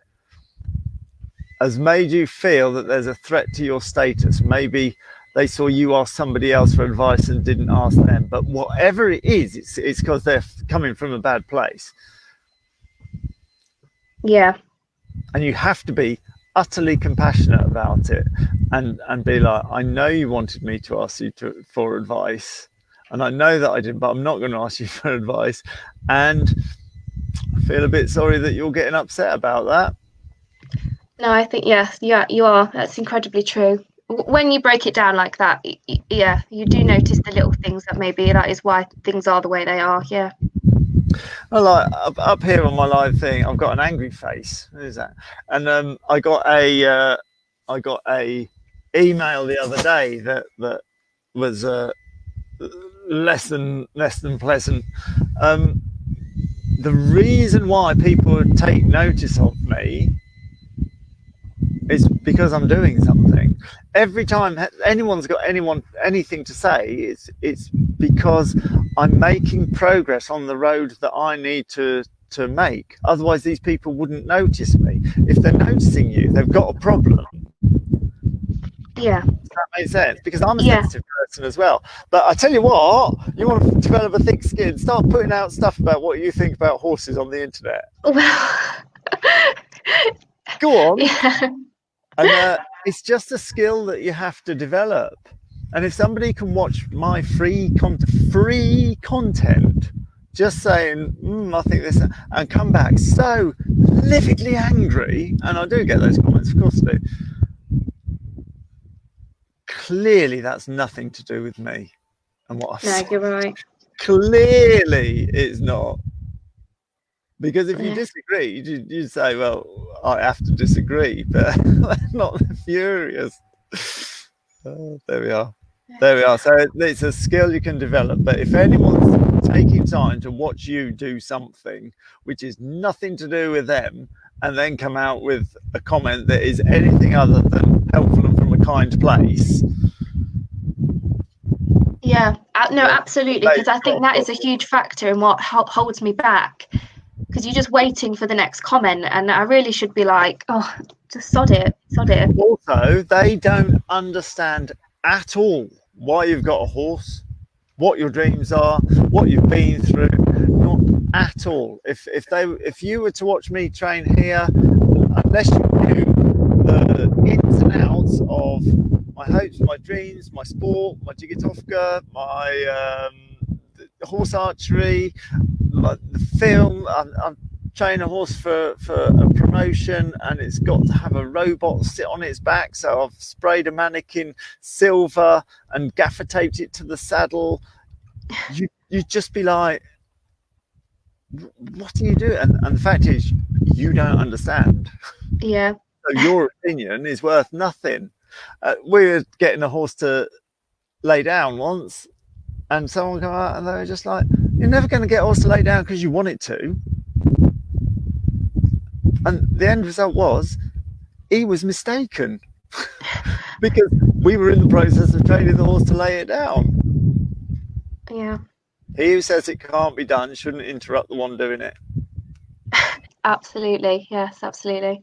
has made you feel that there's a threat to your status. Maybe they saw you ask somebody else for advice and didn't ask them. But whatever it is, it's because they're coming from a bad place. Yeah. And you have to be utterly compassionate about it and be like, I know you wanted me to ask you for advice. And I know that I didn't, but I'm not going to ask you for advice. And I feel a bit sorry that you're getting upset about that. No, I think, yes, yeah, you are. That's incredibly true. When you break it down like that, yeah, you do notice the little things that maybe that is why things are the way they are. Yeah. Well, like up here on my live thing, I've got an angry face. What is that? And I got a email the other day that was less than pleasant. The reason why people would take notice of me is because I'm doing something. Every time anyone's got anything to say, it's because I'm making progress on the road that I need to make. Otherwise, these people wouldn't notice me. If they're noticing you, they've got a problem. Yeah. Does that make sense? Because I'm a sensitive person as well. But I tell you what, you want to develop a thick skin, start putting out stuff about what you think about horses on the internet. Well, go on. Yeah. And it's just a skill that you have to develop. And if somebody can watch my free content, just saying, I think this, and come back so lividly angry, and I do get those comments, of course I do. Clearly, that's nothing to do with me and what I've said. You're right. Clearly, it's not. Because if you disagree, you say, well, I have to disagree, but not furious. Oh, there we are. So it's a skill you can develop. But if anyone's taking time to watch you do something which is nothing to do with them, and then come out with a comment that is anything other than helpful and from a kind place. Yeah, no, absolutely. Because I think that is a huge factor in what holds me back. Because you're just waiting for the next comment, and I really should be like, oh, just sod it. Also, they don't understand at all why you've got a horse. what your dreams are, what you've been through. Not at all. If you were to watch me train here, unless you knew the ins and outs of my hopes, my dreams, my sport, my Jigitovka, my horse archery, like the film, I'm training a horse for a promotion, and it's got to have a robot sit on its back, so I've sprayed a mannequin silver and gaffer taped it to the saddle. You'd just be like, what do you do? And the fact is, you don't understand. Yeah. So your opinion is worth nothing. We were getting a horse to lay down once, and someone come out and they were just like, you're never going to get a horse to lay down because you want it to. And the end result was he was mistaken because we were in the process of training the horse to lay it down. Yeah. He who says it can't be done shouldn't interrupt the one doing it. Absolutely. Yes, absolutely.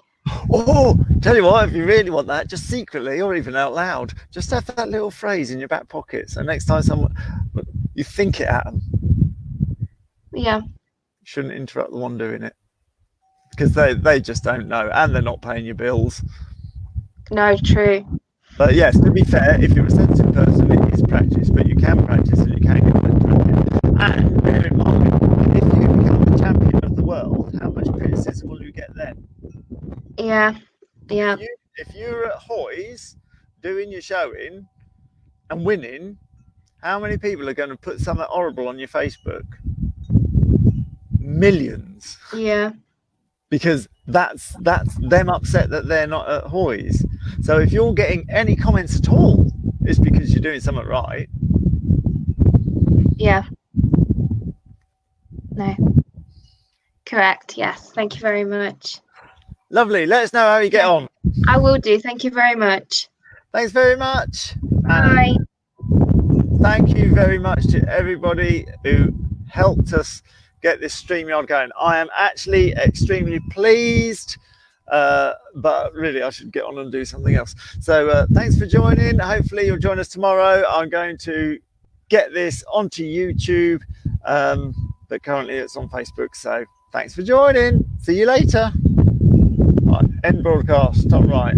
Oh, tell you what, if you really want that, just secretly or even out loud, just have that little phrase in your back pocket. So next time you think it at them, Yeah. you shouldn't interrupt the one doing it, because they just don't know, and they're not paying your bills. No, true. But yes, to be fair, if you're a sensitive person, it is practice, but you can practice and you can get better at it. And bear in mind, if you become the champion of the world, how much criticism will you get then? Yeah. Yeah. If you're at Hoy's doing your showing and winning, how many people are going to put something horrible on your Facebook? Millions. Yeah. Because that's them upset that they're not at Hoy's. So if you're getting any comments at all, it's because you're doing something right. Yeah. No. Correct. Yes. Thank you very much. Lovely. Let us know how you get on. I will do. Thank you very much. Thanks very much. Bye. Thank you very much to everybody who helped us get this StreamYard going. I am actually extremely pleased, but really I should get on and do something else. So thanks for joining. Hopefully you'll join us tomorrow. I'm going to get this onto YouTube, but currently it's on Facebook. So thanks for joining. See you later. Right, end broadcast, top right.